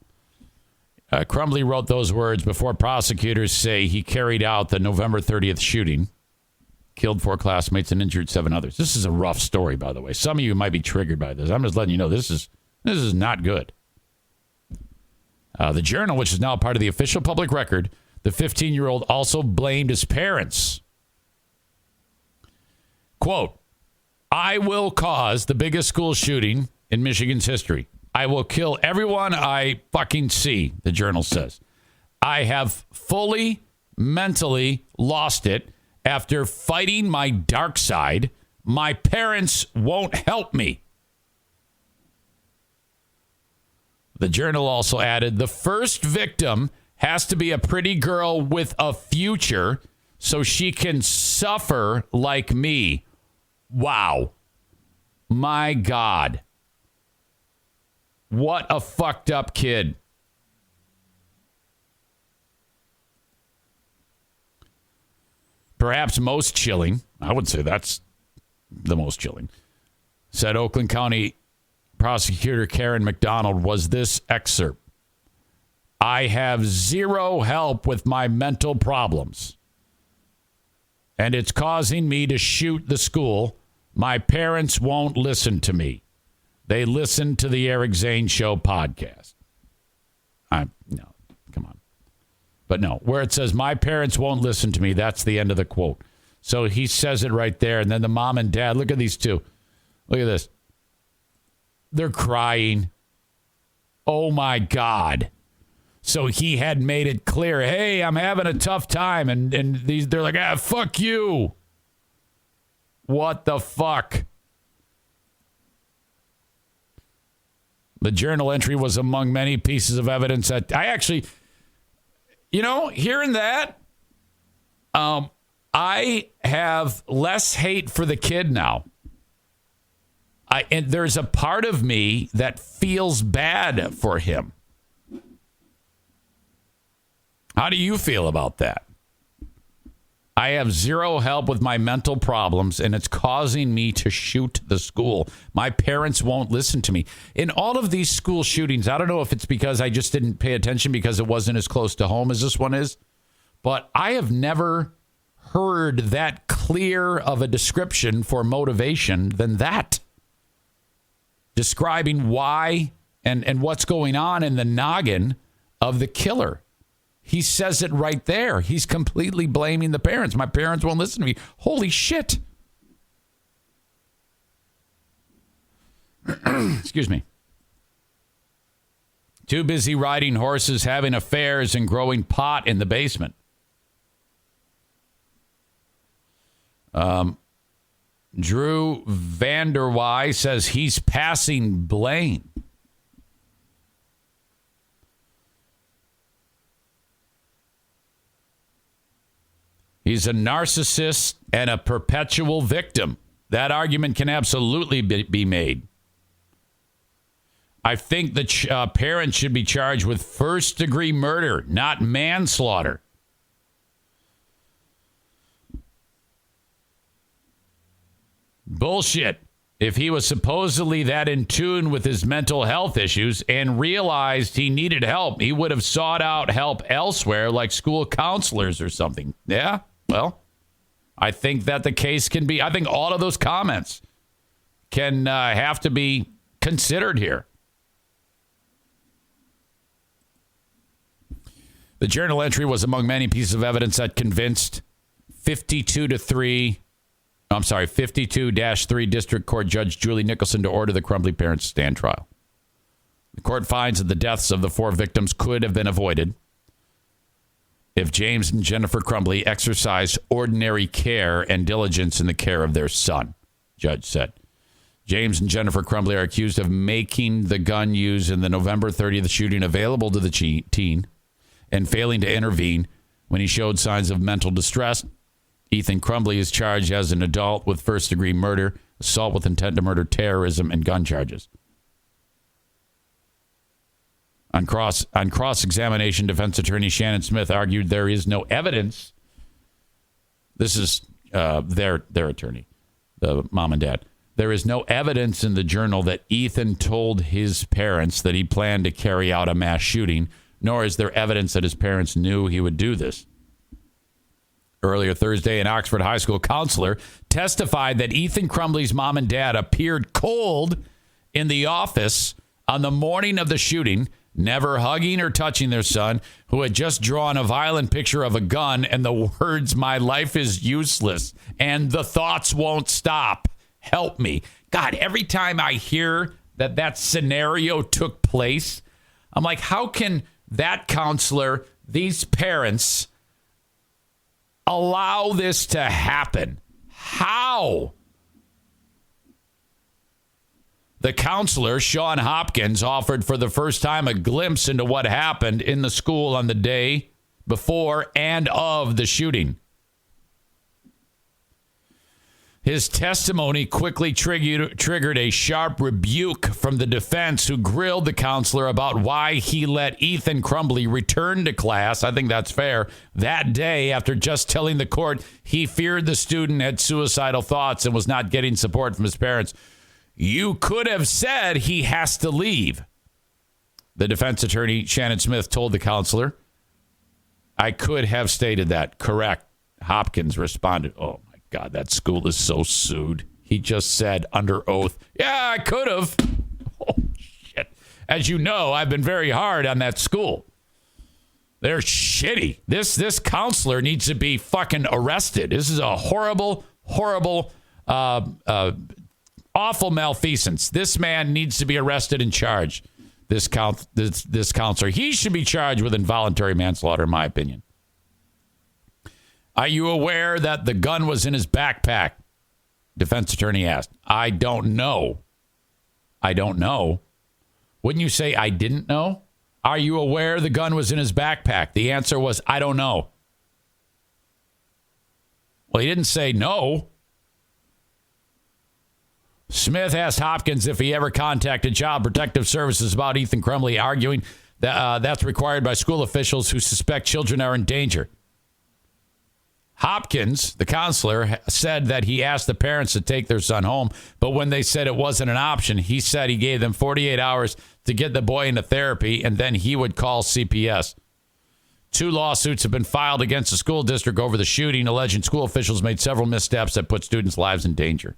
Crumbley wrote those words before prosecutors say he carried out the November 30th shooting, killed 4 classmates and injured 7 others. This is a rough story, by the way. Some of you might be triggered by this. I'm just letting you know this is not good. The journal, which is now part of the official public record, the 15-year-old also blamed his parents. Quote, "I will cause the biggest school shooting in Michigan's history. I will kill everyone I fucking see," the journal says. "I have fully mentally lost it after fighting my dark side. My parents won't help me." The journal also added, "The first victim has to be a pretty girl with a future so she can suffer like me." Wow. My God. What a fucked up kid. Perhaps most chilling, I would say that's the most chilling, said Oakland County Prosecutor Karen McDonald, was this excerpt. I have zero help with my mental problems. And it's causing me to shoot the school. My parents won't listen to me. They listen to the Eric Zane Show podcast. No, come on. But no, where it says, my parents won't listen to me, that's the end of the quote. So he says it right there. And then the mom and dad, look at these two. Look at this. They're crying. Oh, my God. So he had made it clear, hey, I'm having a tough time. And they're like, fuck you. What the fuck? The journal entry was among many pieces of evidence that I actually, hearing that, I have less hate for the kid now. And there's a part of me that feels bad for him. How do you feel about that? I have zero help with my mental problems, and it's causing me to shoot the school. My parents won't listen to me. In all of these school shootings, I don't know if it's because I just didn't pay attention because it wasn't as close to home as this one is, but I have never heard that clear of a description for motivation than that. Describing why and what's going on in the noggin of the killer. He says it right there. He's completely blaming the parents. My parents won't listen to me. Holy shit. Excuse me. Too busy riding horses, having affairs, and growing pot in the basement. Drew Vanderwy says he's passing blame. He's a narcissist and a perpetual victim. That argument can absolutely be made. I think the parents should be charged with first-degree murder, not manslaughter. Bullshit. If he was supposedly that in tune with his mental health issues and realized he needed help, he would have sought out help elsewhere, like school counselors or something. Yeah? Well, I think that the case can be, I think all of those comments can have to be considered here. The journal entry was among many pieces of evidence that convinced 52-3 District Court Judge Julie Nicholson to order the Crumbley parents to stand trial. The court finds that the deaths of the 4 victims could have been avoided if James and Jennifer Crumbley exercised ordinary care and diligence in the care of their son, judge said. James and Jennifer Crumbley are accused of making the gun used in the November 30th shooting available to the teen and failing to intervene when he showed signs of mental distress. Ethan Crumbley is charged as an adult with first-degree murder, assault with intent to murder, terrorism, and gun charges. On cross-examination, defense attorney Shannon Smith argued there is no evidence. This is their attorney, the mom and dad. There is no evidence in the journal that Ethan told his parents that he planned to carry out a mass shooting, nor is there evidence that his parents knew he would do this. Earlier Thursday, an Oxford high school counselor testified that Ethan Crumbley's mom and dad appeared cold in the office on the morning of the shooting, never hugging or touching their son, who had just drawn a violent picture of a gun and the words, "My life is useless, and the thoughts won't stop. Help me." God, every time I hear that scenario took place, I'm like, how can that counselor, these parents, allow this to happen? How? The counselor, Sean Hopkins, offered for the first time a glimpse into what happened in the school on the day before and of the shooting. His testimony quickly triggered a sharp rebuke from the defense, who grilled the counselor about why he let Ethan Crumbley return to class, I think that's fair, that day after just telling the court he feared the student had suicidal thoughts and was not getting support from his parents. You could have said he has to leave. The defense attorney, Shannon Smith, told the counselor, I could have stated that. Correct. Hopkins responded, oh, my God, that school is so sued. He just said under oath, yeah, I could have. Oh, shit. As you know, I've been very hard on that school. They're shitty. This counselor needs to be fucking arrested. This is a horrible, awful malfeasance. This man needs to be arrested and charged. This counselor. He should be charged with involuntary manslaughter, in my opinion. Are you aware that the gun was in his backpack? Defense attorney asked. I don't know. Wouldn't you say I didn't know? Are you aware the gun was in his backpack? The answer was, I don't know. Well, he didn't say no. Smith asked Hopkins if he ever contacted Child Protective Services about Ethan Crumbley, arguing that that's required by school officials who suspect children are in danger. Hopkins, the counselor, said that he asked the parents to take their son home, but when they said it wasn't an option, he said he gave them 48 hours to get the boy into therapy, and then he would call CPS. 2 lawsuits have been filed against the school district over the shooting, alleging school officials made several missteps that put students' lives in danger.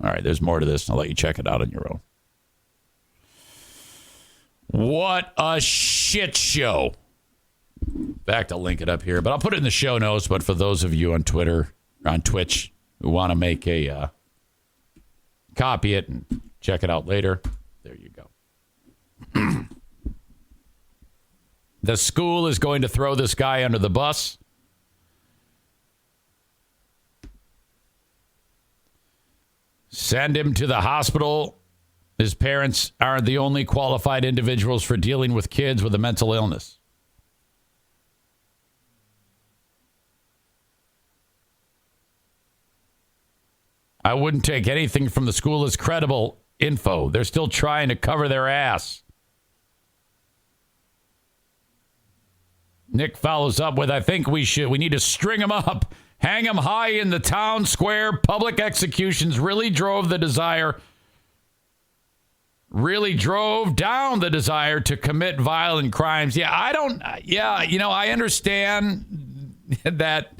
All right, there's more to this. I'll let you check it out on your own. What a shit show. In fact, I'll link it up here, but I'll put it in the show notes. But for those of you on Twitter or on Twitch who want to make a copy it and check it out later, there you go. The school is going to throw this guy under the bus. Send him to the hospital. His parents aren't the only qualified individuals for dealing with kids with a mental illness. I wouldn't take anything from the school as credible info. They're still trying to cover their ass. Nick follows up with, I think we need to string him up, hang him high in the town square. Public executions really drove down the desire to commit violent crimes. I understand that,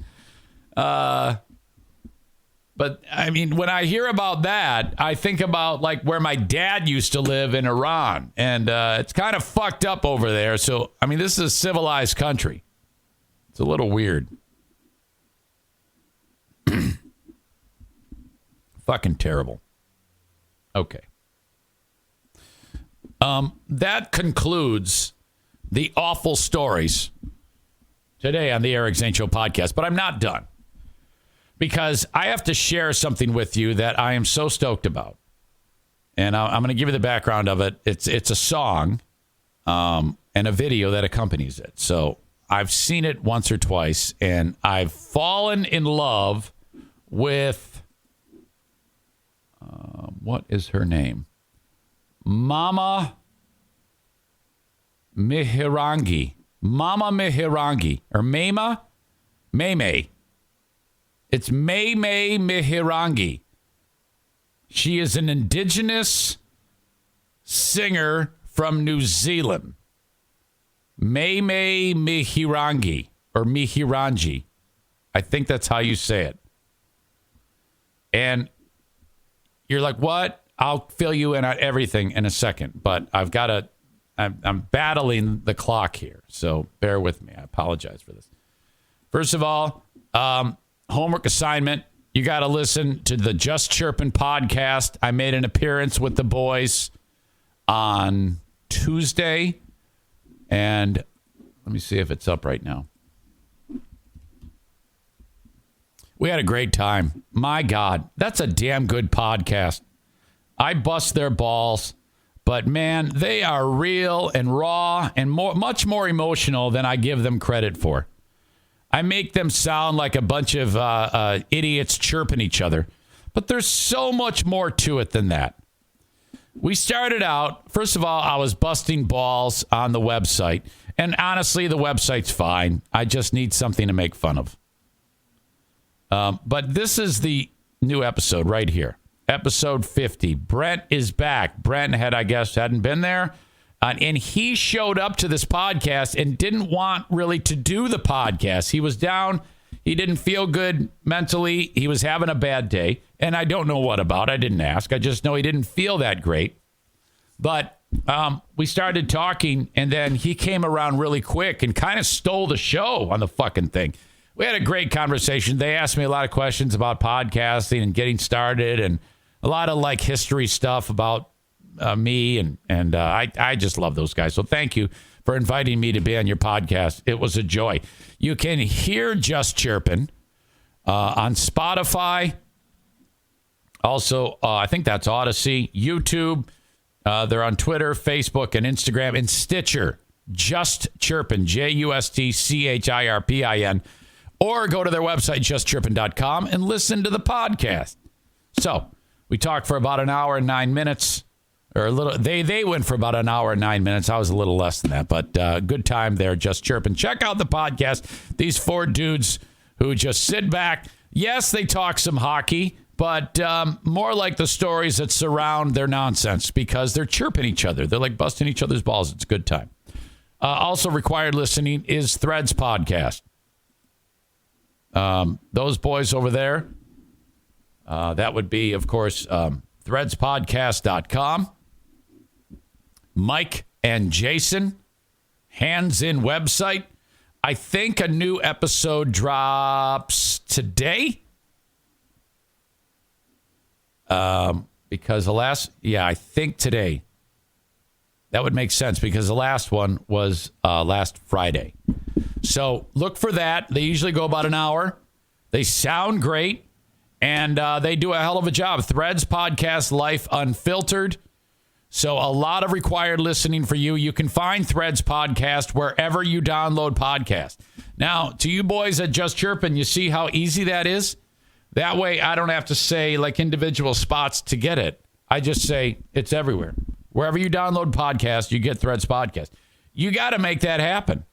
but I mean, when I hear about that, I think about like where my dad used to live in Iran, and it's kind of fucked up over there. So, I mean, this is a civilized country. It's a little weird. Fucking terrible. Okay. That concludes the awful stories today on the Eric Zane Show podcast, but I'm not done. Because I have to share something with you that I am so stoked about. And I'm going to give you the background of it. It's a song and a video that accompanies it. So I've seen it once or twice, and I've fallen in love with, what is her name? Mama Mihirangi. Mama Mihirangi. Or Mama? Maymay. It's Maymay Mihirangi. She is an indigenous singer from New Zealand. Maymay Mihirangi, or Mihirangi. I think that's how you say it. And you're like, what? I'll fill you in on everything in a second, but I'm battling the clock here, so bear with me. I apologize for this. First of all, homework assignment, you got to listen to the Just Chirpin' podcast. I made an appearance with the boys on Tuesday, and let me see if it's up right now. We had a great time. My God, that's a damn good podcast. I bust their balls, but man, they are real and raw and much more emotional than I give them credit for. I make them sound like a bunch of idiots chirping each other. But there's so much more to it than that. We started out, first of all, I was busting balls on the website. And honestly, the website's fine. I just need something to make fun of. But this is the new episode right here. episode 50. Brent is back. Brent hadn't been there. And he showed up to this podcast and didn't want really to do the podcast. He was down. He didn't feel good mentally. He was having a bad day. And I don't know what about. I didn't ask. I just know he didn't feel that great. But we started talking, and then he came around really quick and kind of stole the show on the fucking thing. We had a great conversation. They asked me a lot of questions about podcasting and getting started and a lot of like history stuff about me. And I just love those guys. So thank you for inviting me to be on your podcast. It was a joy. You can hear Just Chirpin' on Spotify. Also, I think that's Odyssey, YouTube. They're on Twitter, Facebook, and Instagram, and Stitcher. Just Chirpin', JustChirpin. Or go to their website, justchirpin.com, and listen to the podcast. So we talked for about an hour and 9 minutes. Or a little. They went for about an hour and 9 minutes. I was a little less than that, but good time there. Just Chirpin'. Check out the podcast. These four dudes who just sit back. Yes, they talk some hockey, but more like the stories that surround their nonsense because they're chirping each other. They're like busting each other's balls. It's a good time. Also required listening is Threads Podcast. Those boys over there. That would be, of course, threadspodcast.com. Mike and Jason, Hands In website. I think a new episode drops today. Because I think today. That would make sense because the last one was last Friday. So look for that. They usually go about an hour. They sound great. And they do a hell of a job. Threads Podcast, Life Unfiltered. So a lot of required listening for you. You can find Threads Podcast wherever you download podcasts. Now, to you boys at Just Chirpin', you see how easy that is? That way, I don't have to say like individual spots to get it. I just say it's everywhere. Wherever you download podcasts, you get Threads Podcast. You got to make that happen.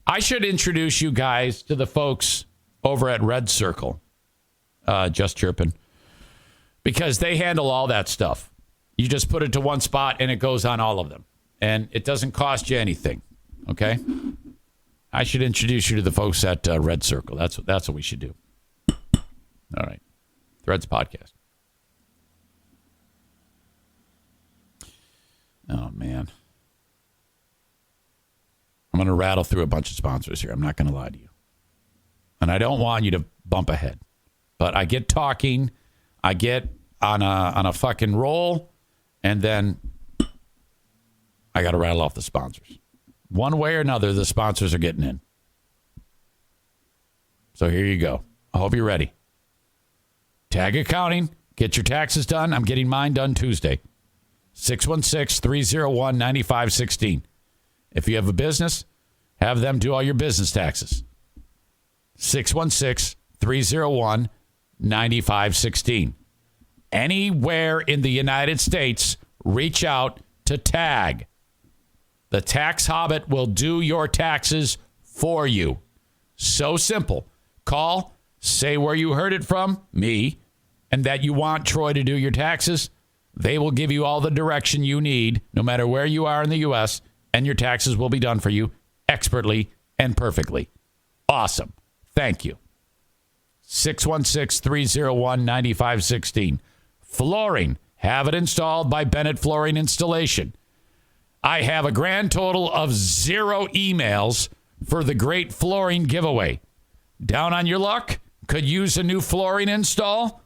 I should introduce you guys to the folks over at Red Circle. Just Chirpin', because they handle all that stuff. You just put it to one spot and it goes on all of them, and it doesn't cost you anything. Okay, I should introduce you to the folks at Red Circle. That's what we should do. All right, Threads Podcast. Oh man, I'm going to rattle through a bunch of sponsors here. I'm not going to lie to you, and I don't want you to bump ahead. But I get talking, I get on a fucking roll, and then I got to rattle off the sponsors. One way or another, the sponsors are getting in. So here you go. I hope you're ready. Tag Accounting, get your taxes done. I'm getting mine done Tuesday. 616-301-9516. If you have a business, have them do all your business taxes. 616-301-9516. 9516. Anywhere in the United States, reach out to Tag. The Tax Hobbit will do your taxes for you. So simple. Call, say where you heard it from, me, and that you want Troy to do your taxes. They will give you all the direction you need, no matter where you are in the U.S., and your taxes will be done for you expertly and perfectly. Awesome. Thank you. 616-301-9516. Flooring. Have it installed by Bennett Flooring Installation. I have a grand total of 0 emails for the great flooring giveaway. Down on your luck? Could use a new flooring install?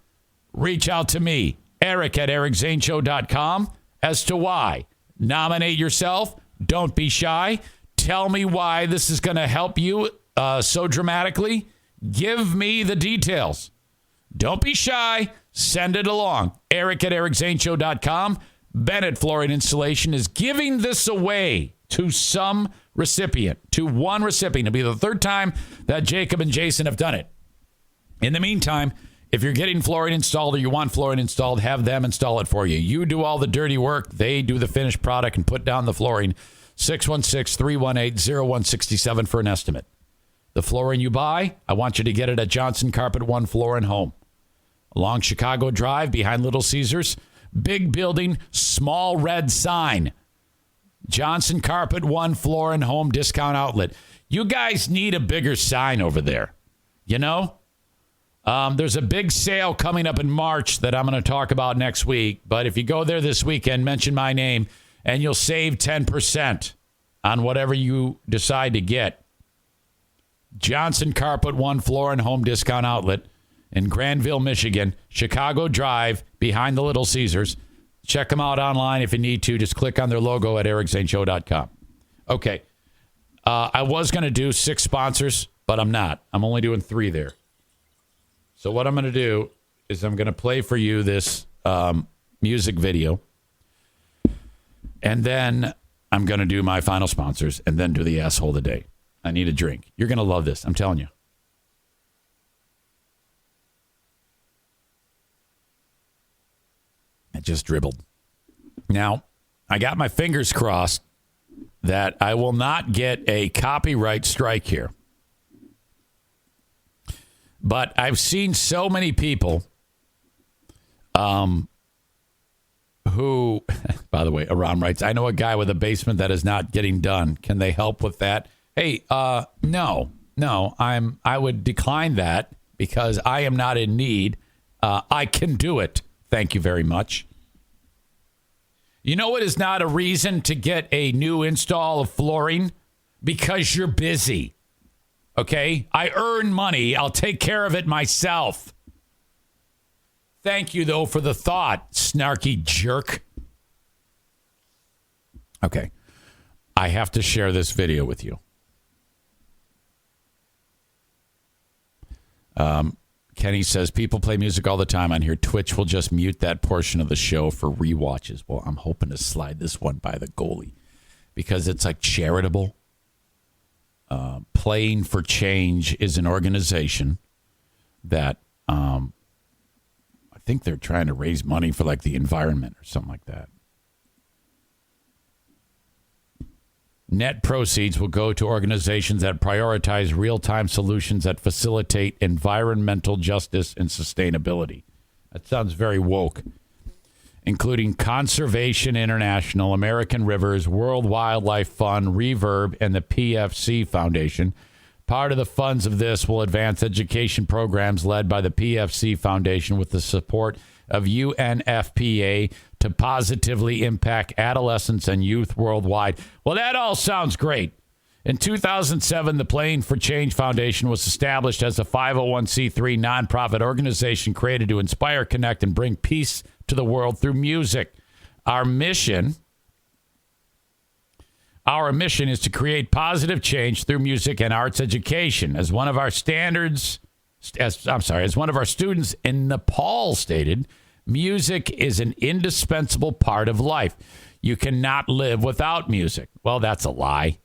Reach out to me, Eric at ericzaneshow.com, as to why. Nominate yourself. Don't be shy. Tell me why this is going to help you so dramatically. Give me the details. Don't be shy. Send it along. Eric at ericzaneshow.com. Bennett Flooring Installation is giving this away to some recipient, to one recipient. It'll be the third time that Jacob and Jason have done it. In the meantime, if you're getting flooring installed or you want flooring installed, have them install it for you. You do all the dirty work. They do the finished product and put down the flooring. 616-318-0167 for an estimate. The flooring you buy, I want you to get it at Johnson Carpet One Floor and Home. along Chicago Drive behind Little Caesars. Big building, small red sign. Johnson Carpet, 1 floor and home discount outlet. You guys need a bigger sign over there. You know? There's a big sale coming up in March that I'm going to talk about next week. But if you go there this weekend, mention my name, and you'll save 10% on whatever you decide to get. Johnson Carpet, 1 floor and home discount outlet in Granville, Michigan. Chicago Drive behind the Little Caesars. Check them out online if you need to. Just click on their logo at ericzaneshow.com. Okay. I was going to do 6 sponsors, but I'm not. I'm only doing 3 there. So what I'm going to do is I'm going to play for you this music video. And then I'm going to do my final sponsors and then do the asshole of the day. I need a drink. You're going to love this. I'm telling you. I just dribbled. Now, I got my fingers crossed that I will not get a copyright strike here. But I've seen so many people who, by the way, Aram writes, I know a guy with a basement that is not getting done. Can they help with that? Hey, no, I would decline that because I am not in need. I can do it. Thank you very much. You know what is not a reason to get a new install of flooring? Because you're busy. Okay? I earn money. I'll take care of it myself. Thank you, though, for the thought, snarky jerk. Okay. I have to share this video with you. Kenny says, people play music all the time on here. Twitch will just mute that portion of the show for rewatches. Well, I'm hoping to slide this one by the goalie because it's like charitable. Playing for Change is an organization that I think they're trying to raise money for like the environment or something like that. Net proceeds will go to organizations that prioritize real-time solutions that facilitate environmental justice and sustainability. That sounds very woke. Including Conservation International, American Rivers, World Wildlife Fund, Reverb, and the PFC Foundation. Part of the funds of this will advance education programs led by the PFC Foundation with the support of UNFPA to positively impact adolescents and youth worldwide. Well, that all sounds great. In 2007, the Playing for Change Foundation was established as a 501c3 nonprofit organization created to inspire, connect, and bring peace to the world through music. Our mission is to create positive change through music and arts education. As one of our students in Nepal stated, music is an indispensable part of life. You cannot live without music. Well, that's a lie.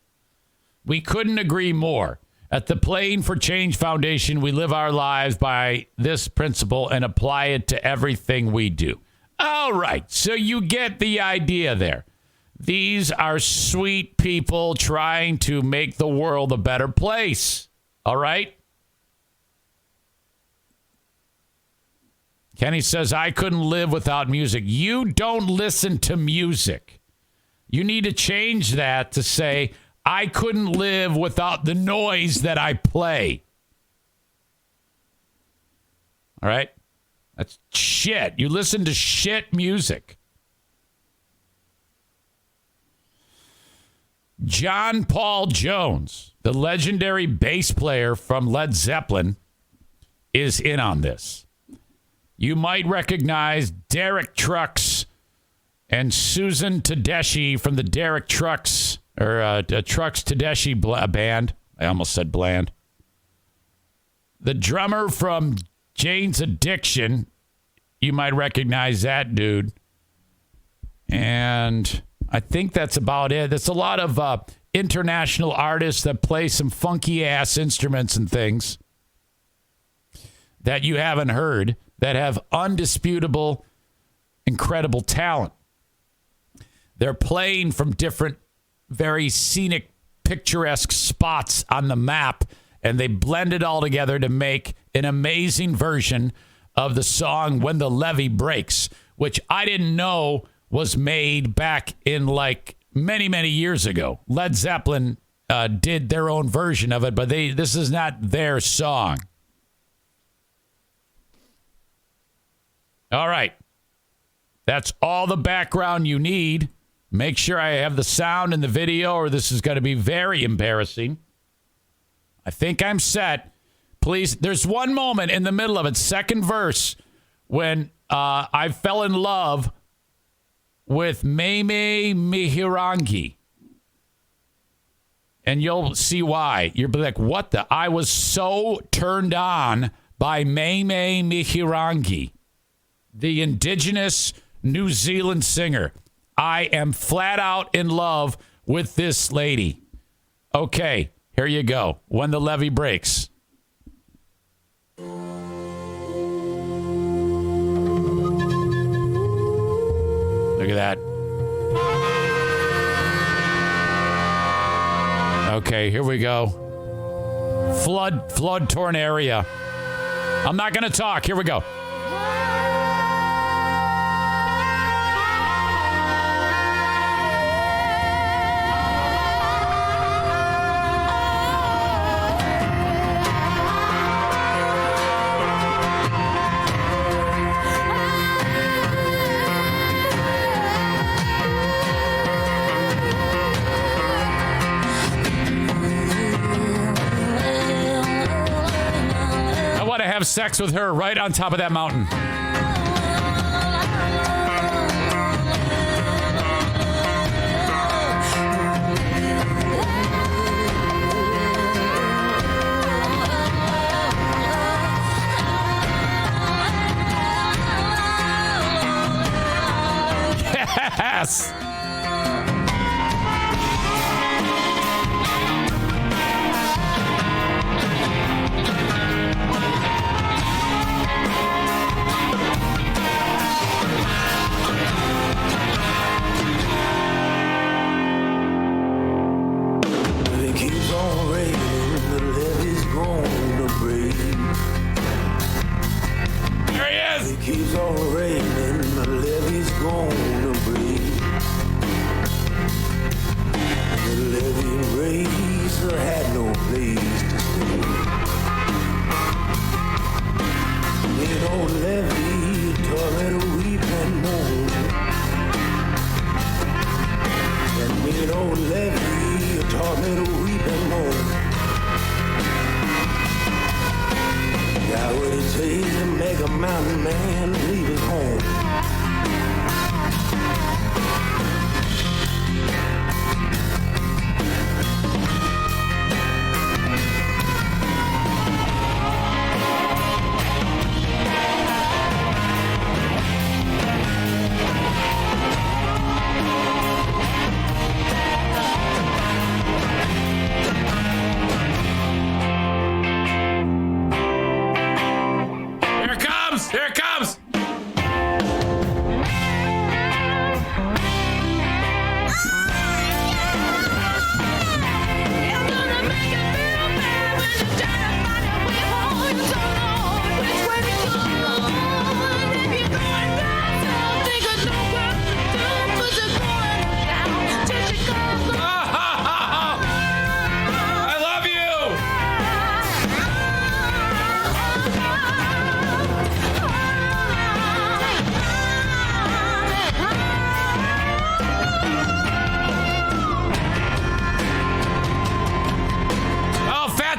We couldn't agree more. At the Playing for Change Foundation, we live our lives by this principle and apply it to everything we do. All right, so you get the idea there. These are sweet people trying to make the world a better place. All right? Kenny says, I couldn't live without music. You don't listen to music. You need to change that to say, I couldn't live without the noise that I play. All right? That's shit. You listen to shit music. John Paul Jones, the legendary bass player from Led Zeppelin, is in on this. You might recognize Derek Trucks and Susan Tedeschi from the Derek Trucks or Trucks Tedeschi band. I almost said bland. The drummer from Jane's Addiction, you might recognize that dude. And I think that's about it. There's a lot of international artists that play some funky ass instruments and things that you haven't heard that have undisputable, incredible talent. They're playing from different, very scenic, picturesque spots on the map, and they blend it all together to make an amazing version of the song When the Levee Breaks, which I didn't know was made back in like many, many years ago. Led Zeppelin did their own version of it, but this is not their song. All right. That's all the background you need. Make sure I have the sound in the video, or this is going to be very embarrassing. I think I'm set. Please, there's one moment in the middle of it, second verse, when I fell in love with Meme Mihirangi. And you'll see why. You'll be like, what the? I was so turned on by Meme Mihirangi, the indigenous New Zealand singer. I am flat out in love with this lady. Okay, here you go. When the Levee Breaks. Look at that. Okay, here we go. Flood-torn area. I'm not going to talk. Here we go. Have sex with her right on top of that mountain. Yes. Keeps on raining, the levee's gonna break. The levee raiser had no place to stay. That old levee taught me to weep and moan. And that old levee taught me to weep and moan. Got what it takes to make a mountain man leave his home. Here it comes.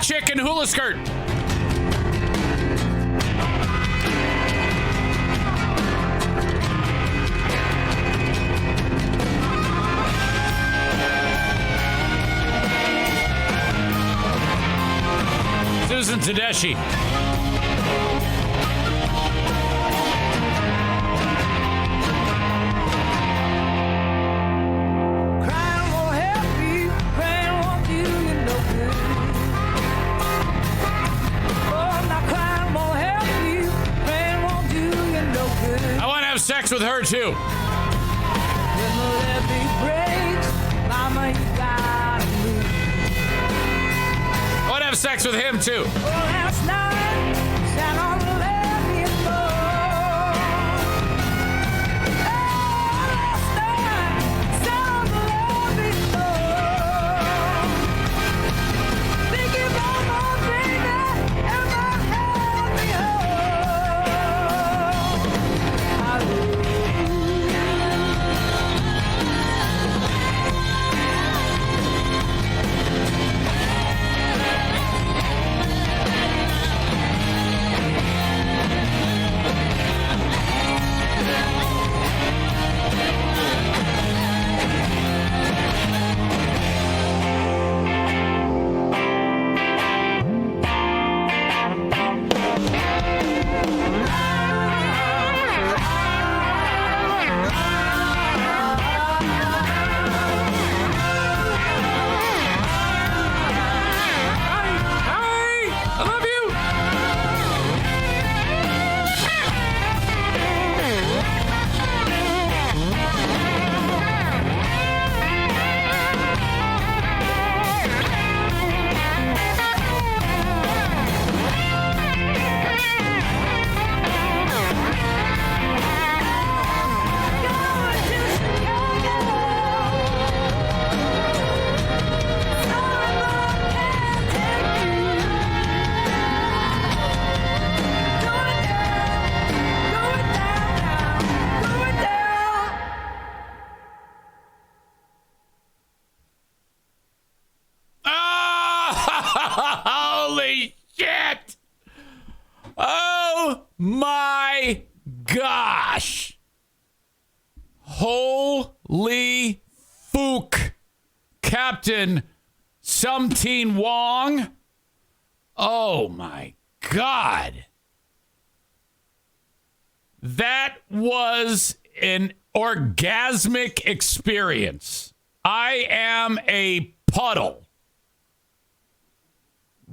Chicken hula skirt. Susan Tedeschi. Sex with her too. I want to have sex with him too. Holy shit! Oh my gosh! Holy fook! Captain Something Wong? Oh my God. That was an orgasmic experience. I am a puddle.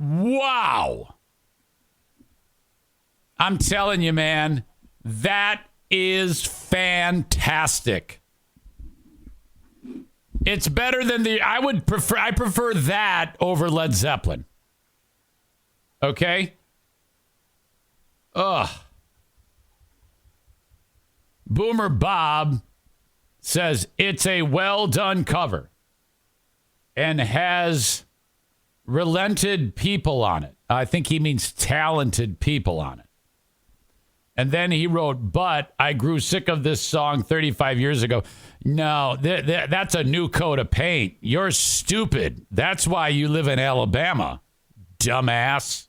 Wow. I'm telling you, man, that is fantastic. It's better than I prefer that over Led Zeppelin. Okay? Ugh. Boomer Bob says it's a well done cover and has relented people on it. I think he means talented people on it. And then he wrote, but I grew sick of this song 35 years ago. No, that's a new coat of paint. You're stupid. That's why you live in Alabama, dumbass.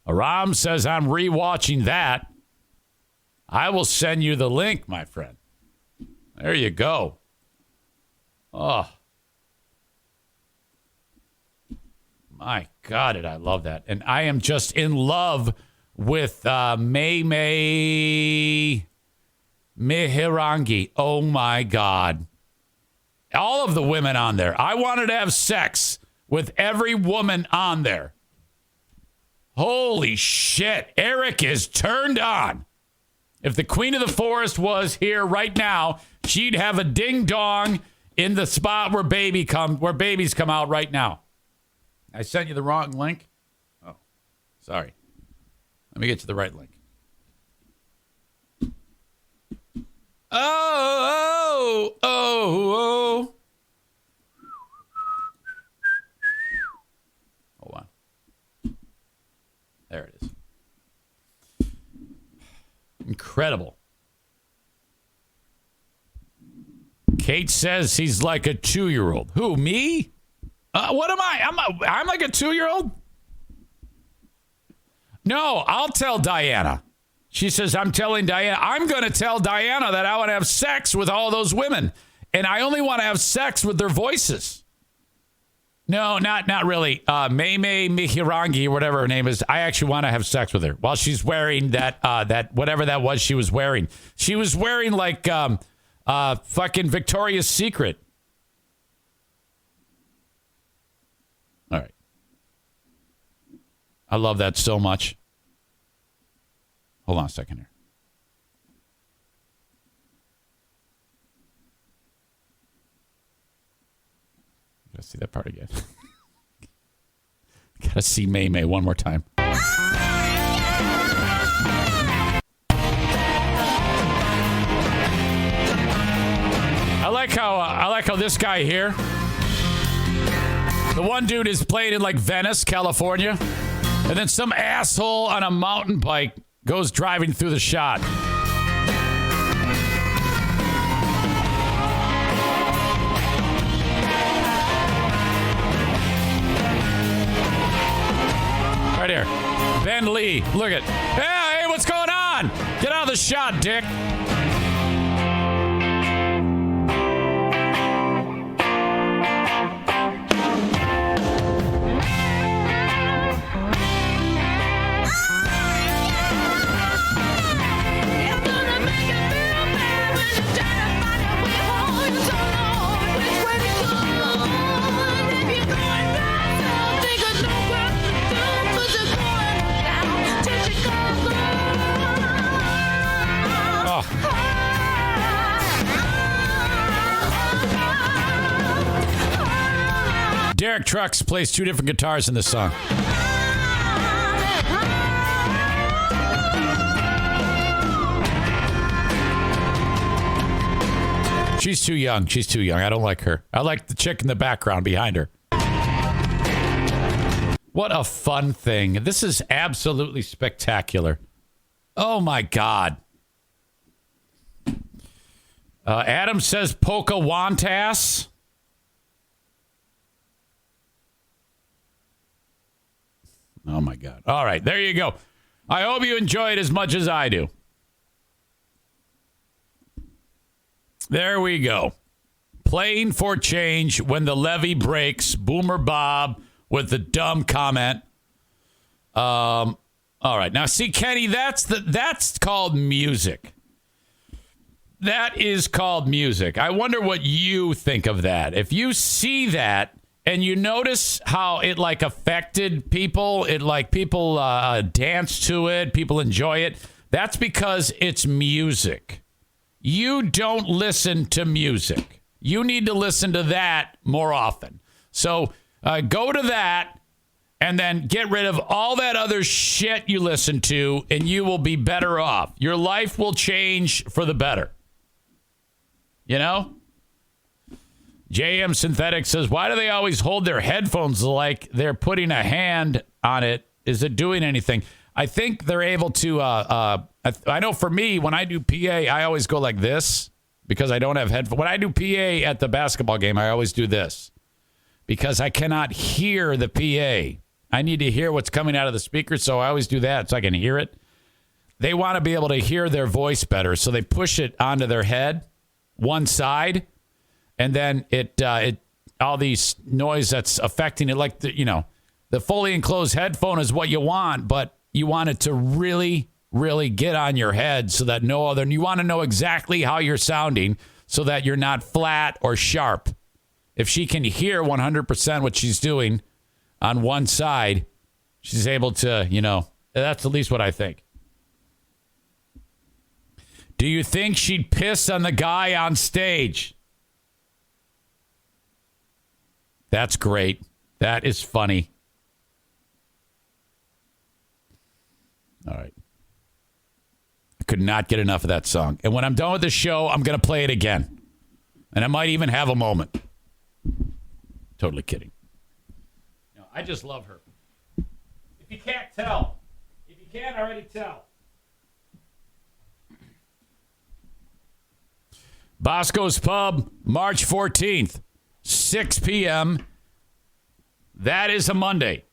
Aram says, I'm rewatching that. I will send you the link, my friend. There you go. Oh. My God, did I love that. And I am just in love with May Mihirangi. Oh, my God. All of the women on there. I wanted to have sex with every woman on there. Holy shit. Eric is turned on. If the Queen of the Forest was here right now, she'd have a ding-dong in the spot where babies come out right now. I sent you the wrong link. Oh, sorry. Let me get you the right link. Oh. Hold on. There it is. Incredible. Kate says he's like a 2-year-old. Who, me? What am I? I'm like a 2-year-old? No, I'll tell Diana. She says, I'm telling Diana. I'm going to tell Diana that I want to have sex with all those women. And I only want to have sex with their voices. No, not really. May Mihirangi, or whatever her name is. I actually want to have sex with her while she's wearing that whatever that was she was wearing. She was wearing like fucking Victoria's Secret. All right. I love that so much. Hold on a second here. Gotta see that part again. Gotta see May one more time. I like how this guy here, the one dude is playing in like Venice, California, and then some asshole on a mountain bike goes driving through the shot. Right here. Ben Lee. Look at. Hey, what's going on? Get out of the shot, dick. Derek Trucks plays 2 different guitars in this song. She's too young. She's too young. I don't like her. I like the chick in the background behind her. What a fun thing. This is absolutely spectacular. Oh, my God. Adam says Pocahontas. Oh, my God. All right, there you go. I hope you enjoy it as much as I do. There we go. Playing for change when the levee breaks. Boomer Bob with the dumb comment. All right. Now, see, Kenny, that's called music. That is called music. I wonder what you think of that. If you see that and you notice how it like affected people, it like people dance to it, people enjoy it, that's because it's music. You don't listen to music. You need to listen to that more often. So go to that and then get rid of all that other shit you listen to, and you will be better off. Your life will change for the better. You know? JM Synthetic says, why do they always hold their headphones like they're putting a hand on it? Is it doing anything? I think they're able to, I know for me, when I do PA, I always go like this because I don't have headphones. When I do PA at the basketball game, I always do this because I cannot hear the PA. I need to hear what's coming out of the speaker, so I always do that so I can hear it. They want to be able to hear their voice better, so they push it onto their head, one side, and then it all these noise that's affecting it, like the fully enclosed headphone is what you want, but you want it to really, really get on your head so that you want to know exactly how you're sounding so that you're not flat or sharp. If she can hear 100% what she's doing on one side, she's able to, that's at least what I think. Do you think she'd piss on the guy on stage? That's great. That is funny. All right. I could not get enough of that song. And when I'm done with the show, I'm going to play it again. And I might even have a moment. Totally kidding. No, I just love her. If you can't tell. If you can't already tell. Bosco's Pub, March 14th, 6 p.m. That is a Monday.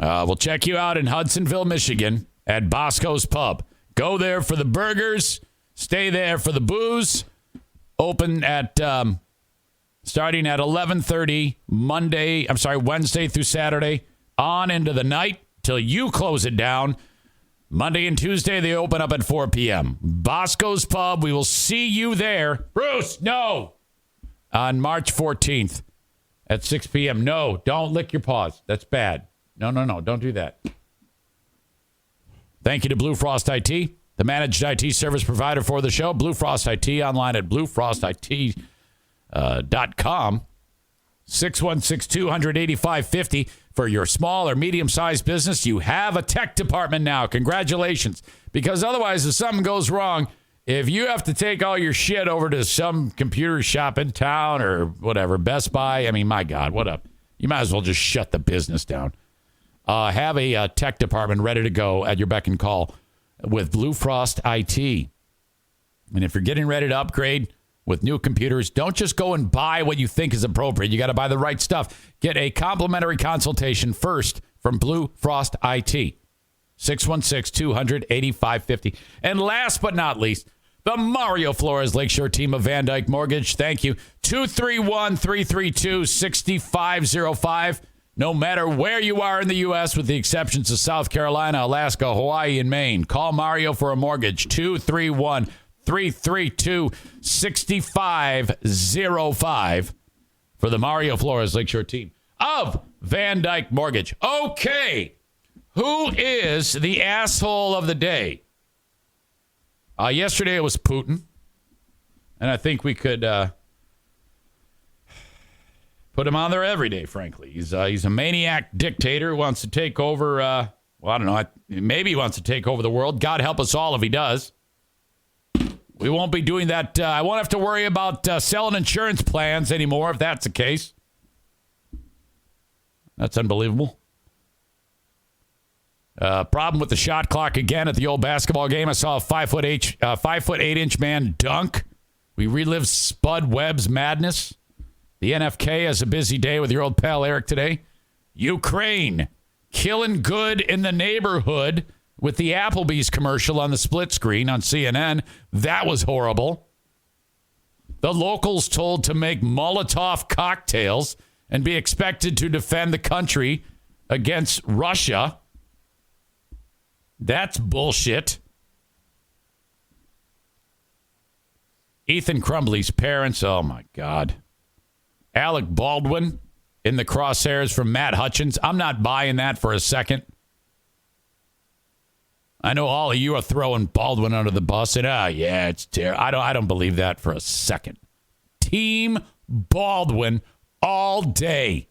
We'll check you out in Hudsonville, Michigan at Bosco's Pub. Go there for the burgers. Stay there for the booze. Open at starting at 11:30 Wednesday through Saturday on into the night till you close it down. Monday and Tuesday, they open up at 4 p.m. Bosco's Pub. We will see you there. Bruce, no. On March 14th at 6 p.m. No, don't lick your paws. That's bad. No. Don't do that. Thank you to Blue Frost IT, the managed IT service provider for the show. Blue Frost IT, online at bluefrostit.com. 616-200-8550. For your small or medium-sized business, you have a tech department now. Congratulations. Because otherwise, if something goes wrong, if you have to take all your shit over to some computer shop in town or whatever, Best Buy, I mean, my God, what up? You might as well just shut the business down. Have a tech department ready to go at your beck and call with Blue Frost IT. And if you're getting ready to upgrade with new computers, don't just go and buy what you think is appropriate. You got to buy the right stuff. Get a complimentary consultation first from Blue Frost IT. 616-200-8550. And last but not least, the Mario Flores Lakeshore team of Van Dyke Mortgage. Thank you. 231-332-6505. No matter where you are in the U.S., with the exceptions of South Carolina, Alaska, Hawaii, and Maine, call Mario for a mortgage. 231-332-6505 for the Mario Flores Lakeshore team of Van Dyke Mortgage. Okay, who is the asshole of the day? Yesterday it was Putin, and I think we could put him on there every day, frankly. He's a maniac dictator who wants to take over, I don't know, maybe he wants to take over the world. God help us all if he does. We won't be doing that. I won't have to worry about selling insurance plans anymore if that's the case. That's unbelievable. Problem with the shot clock again at the old basketball game. I saw a 5'8" man dunk. We relived Spud Webb's madness. The NFK has a busy day with your old pal Eric today. Ukraine, killing good in the neighborhood with the Applebee's commercial on the split screen on CNN. That was horrible. The locals told to make Molotov cocktails and be expected to defend the country against Russia. That's bullshit. Ethan Crumbley's parents, oh my God. Alec Baldwin in the crosshairs from Matt Hutchins. I'm not buying that for a second. I know all of you are throwing Baldwin under the bus and yeah, it's terrible. I don't believe that for a second. Team Baldwin all day.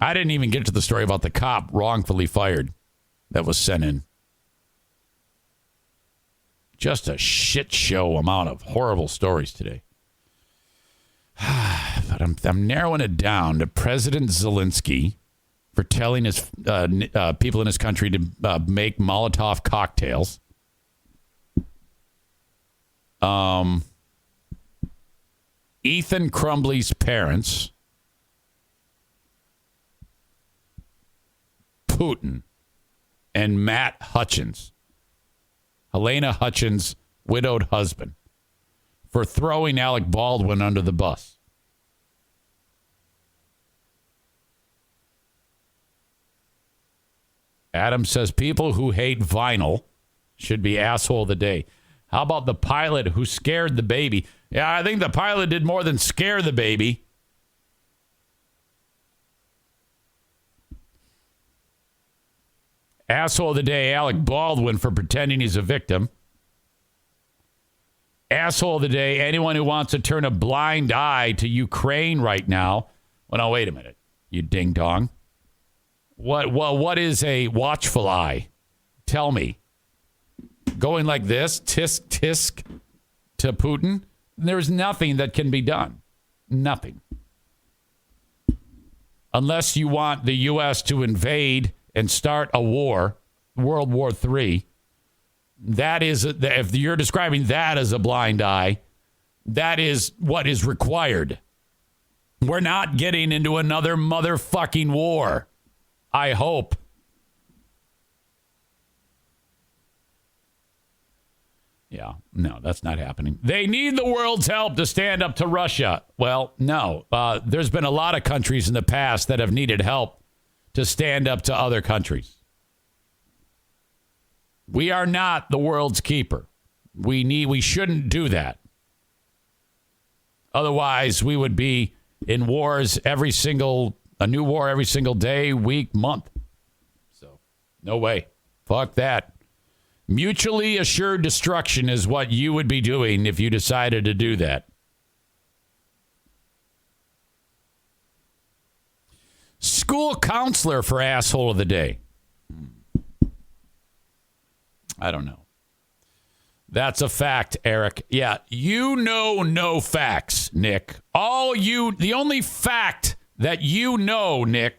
I didn't even get to the story about the cop wrongfully fired that was sent in. Just a shit show amount of horrible stories today. But I'm narrowing it down to President Zelensky for telling his people in his country to make Molotov cocktails. Ethan Crumbley's parents. Putin and Matt Hutchins. Halayna Hutchins' widowed husband, for throwing Alec Baldwin under the bus. Adam says people who hate vinyl should be asshole of the day. How about the pilot who scared the baby? Yeah, I think the pilot did more than scare the baby. Asshole of the day, Alec Baldwin, for pretending he's a victim. Asshole of the day, anyone who wants to turn a blind eye to Ukraine right now. Well, now, wait a minute, you ding-dong. What is a watchful eye? Tell me. Going like this, tisk, tisk, to Putin? There's nothing that can be done. Nothing. Unless you want the U.S. to invade and start a war, World War III. That is, if you're describing that as a blind eye, that is what is required. We're not getting into another motherfucking war. I hope. Yeah, no, that's not happening. They need the world's help to stand up to Russia. Well, no. There's been a lot of countries in the past that have needed help to stand up to other countries. We are not the world's keeper. We shouldn't do that. Otherwise, we would be in wars a new war every single day, week, month. So, no way. Fuck that. Mutually assured destruction is what you would be doing if you decided to do that. School counselor for asshole of the day. I don't know. That's a fact, Eric. Yeah, you know no facts, Nick. The only fact that you know, Nick,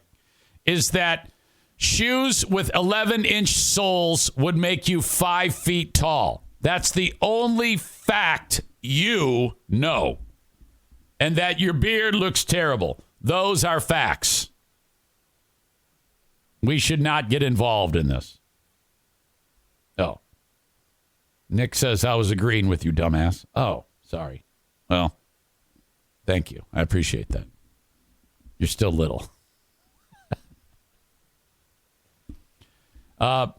is that shoes with 11-inch soles would make you 5 feet tall. That's the only fact you know. And that your beard looks terrible. Those are facts. We should not get involved in this. Oh. Nick says I was agreeing with you, dumbass. Oh, sorry. Well, thank you. I appreciate that. You're still little. Kyler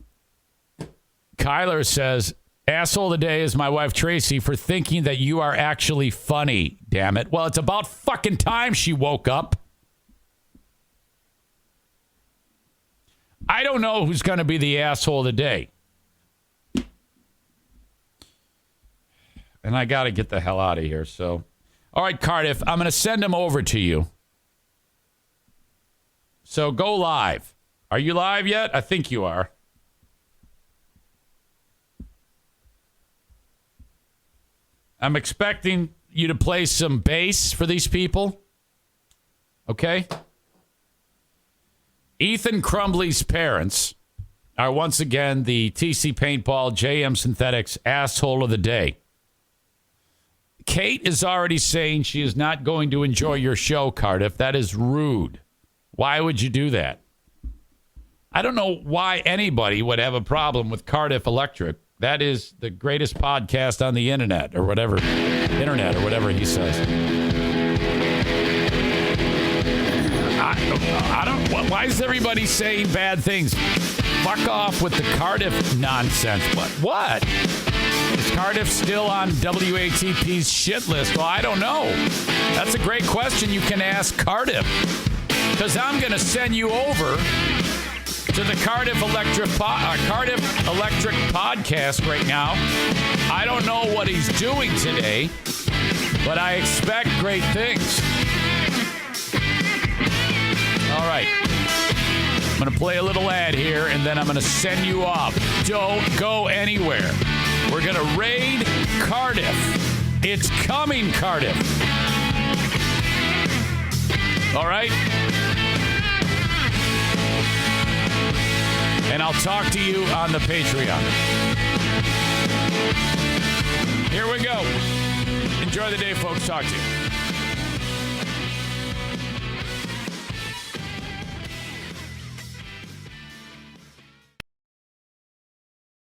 says, asshole of the day is my wife Tracy for thinking that you are actually funny, damn it. Well, it's about fucking time she woke up. I don't know who's going to be the asshole of the day. And I got to get the hell out of here. So, all right, Cardiff, I'm going to send him over to you. So go live. Are you live yet? I think you are. I'm expecting you to play some bass for these people. Okay? Ethan Crumbley's parents are once again the TC Paintball JM Synthetics asshole of the day. Kate is already saying she is not going to enjoy your show, Cardiff. That is rude. Why would you do that? I don't know why anybody would have a problem with Cardiff Electric. That is the greatest podcast on the internet or whatever he says. I don't. Why is everybody saying bad things? Fuck off with the Cardiff nonsense. What? Is Cardiff still on WATP's shit list? Well, I don't know. That's a great question you can ask Cardiff. Because I'm going to send you over to the Cardiff Electric podcast right now. I don't know what he's doing today, but I expect great things. All right. I'm going to play a little ad here, and then I'm going to send you off. Don't go anywhere. We're going to raid Cardiff. It's coming, Cardiff. All right? And I'll talk to you on the Patreon. Here we go. Enjoy the day, folks. Talk to you.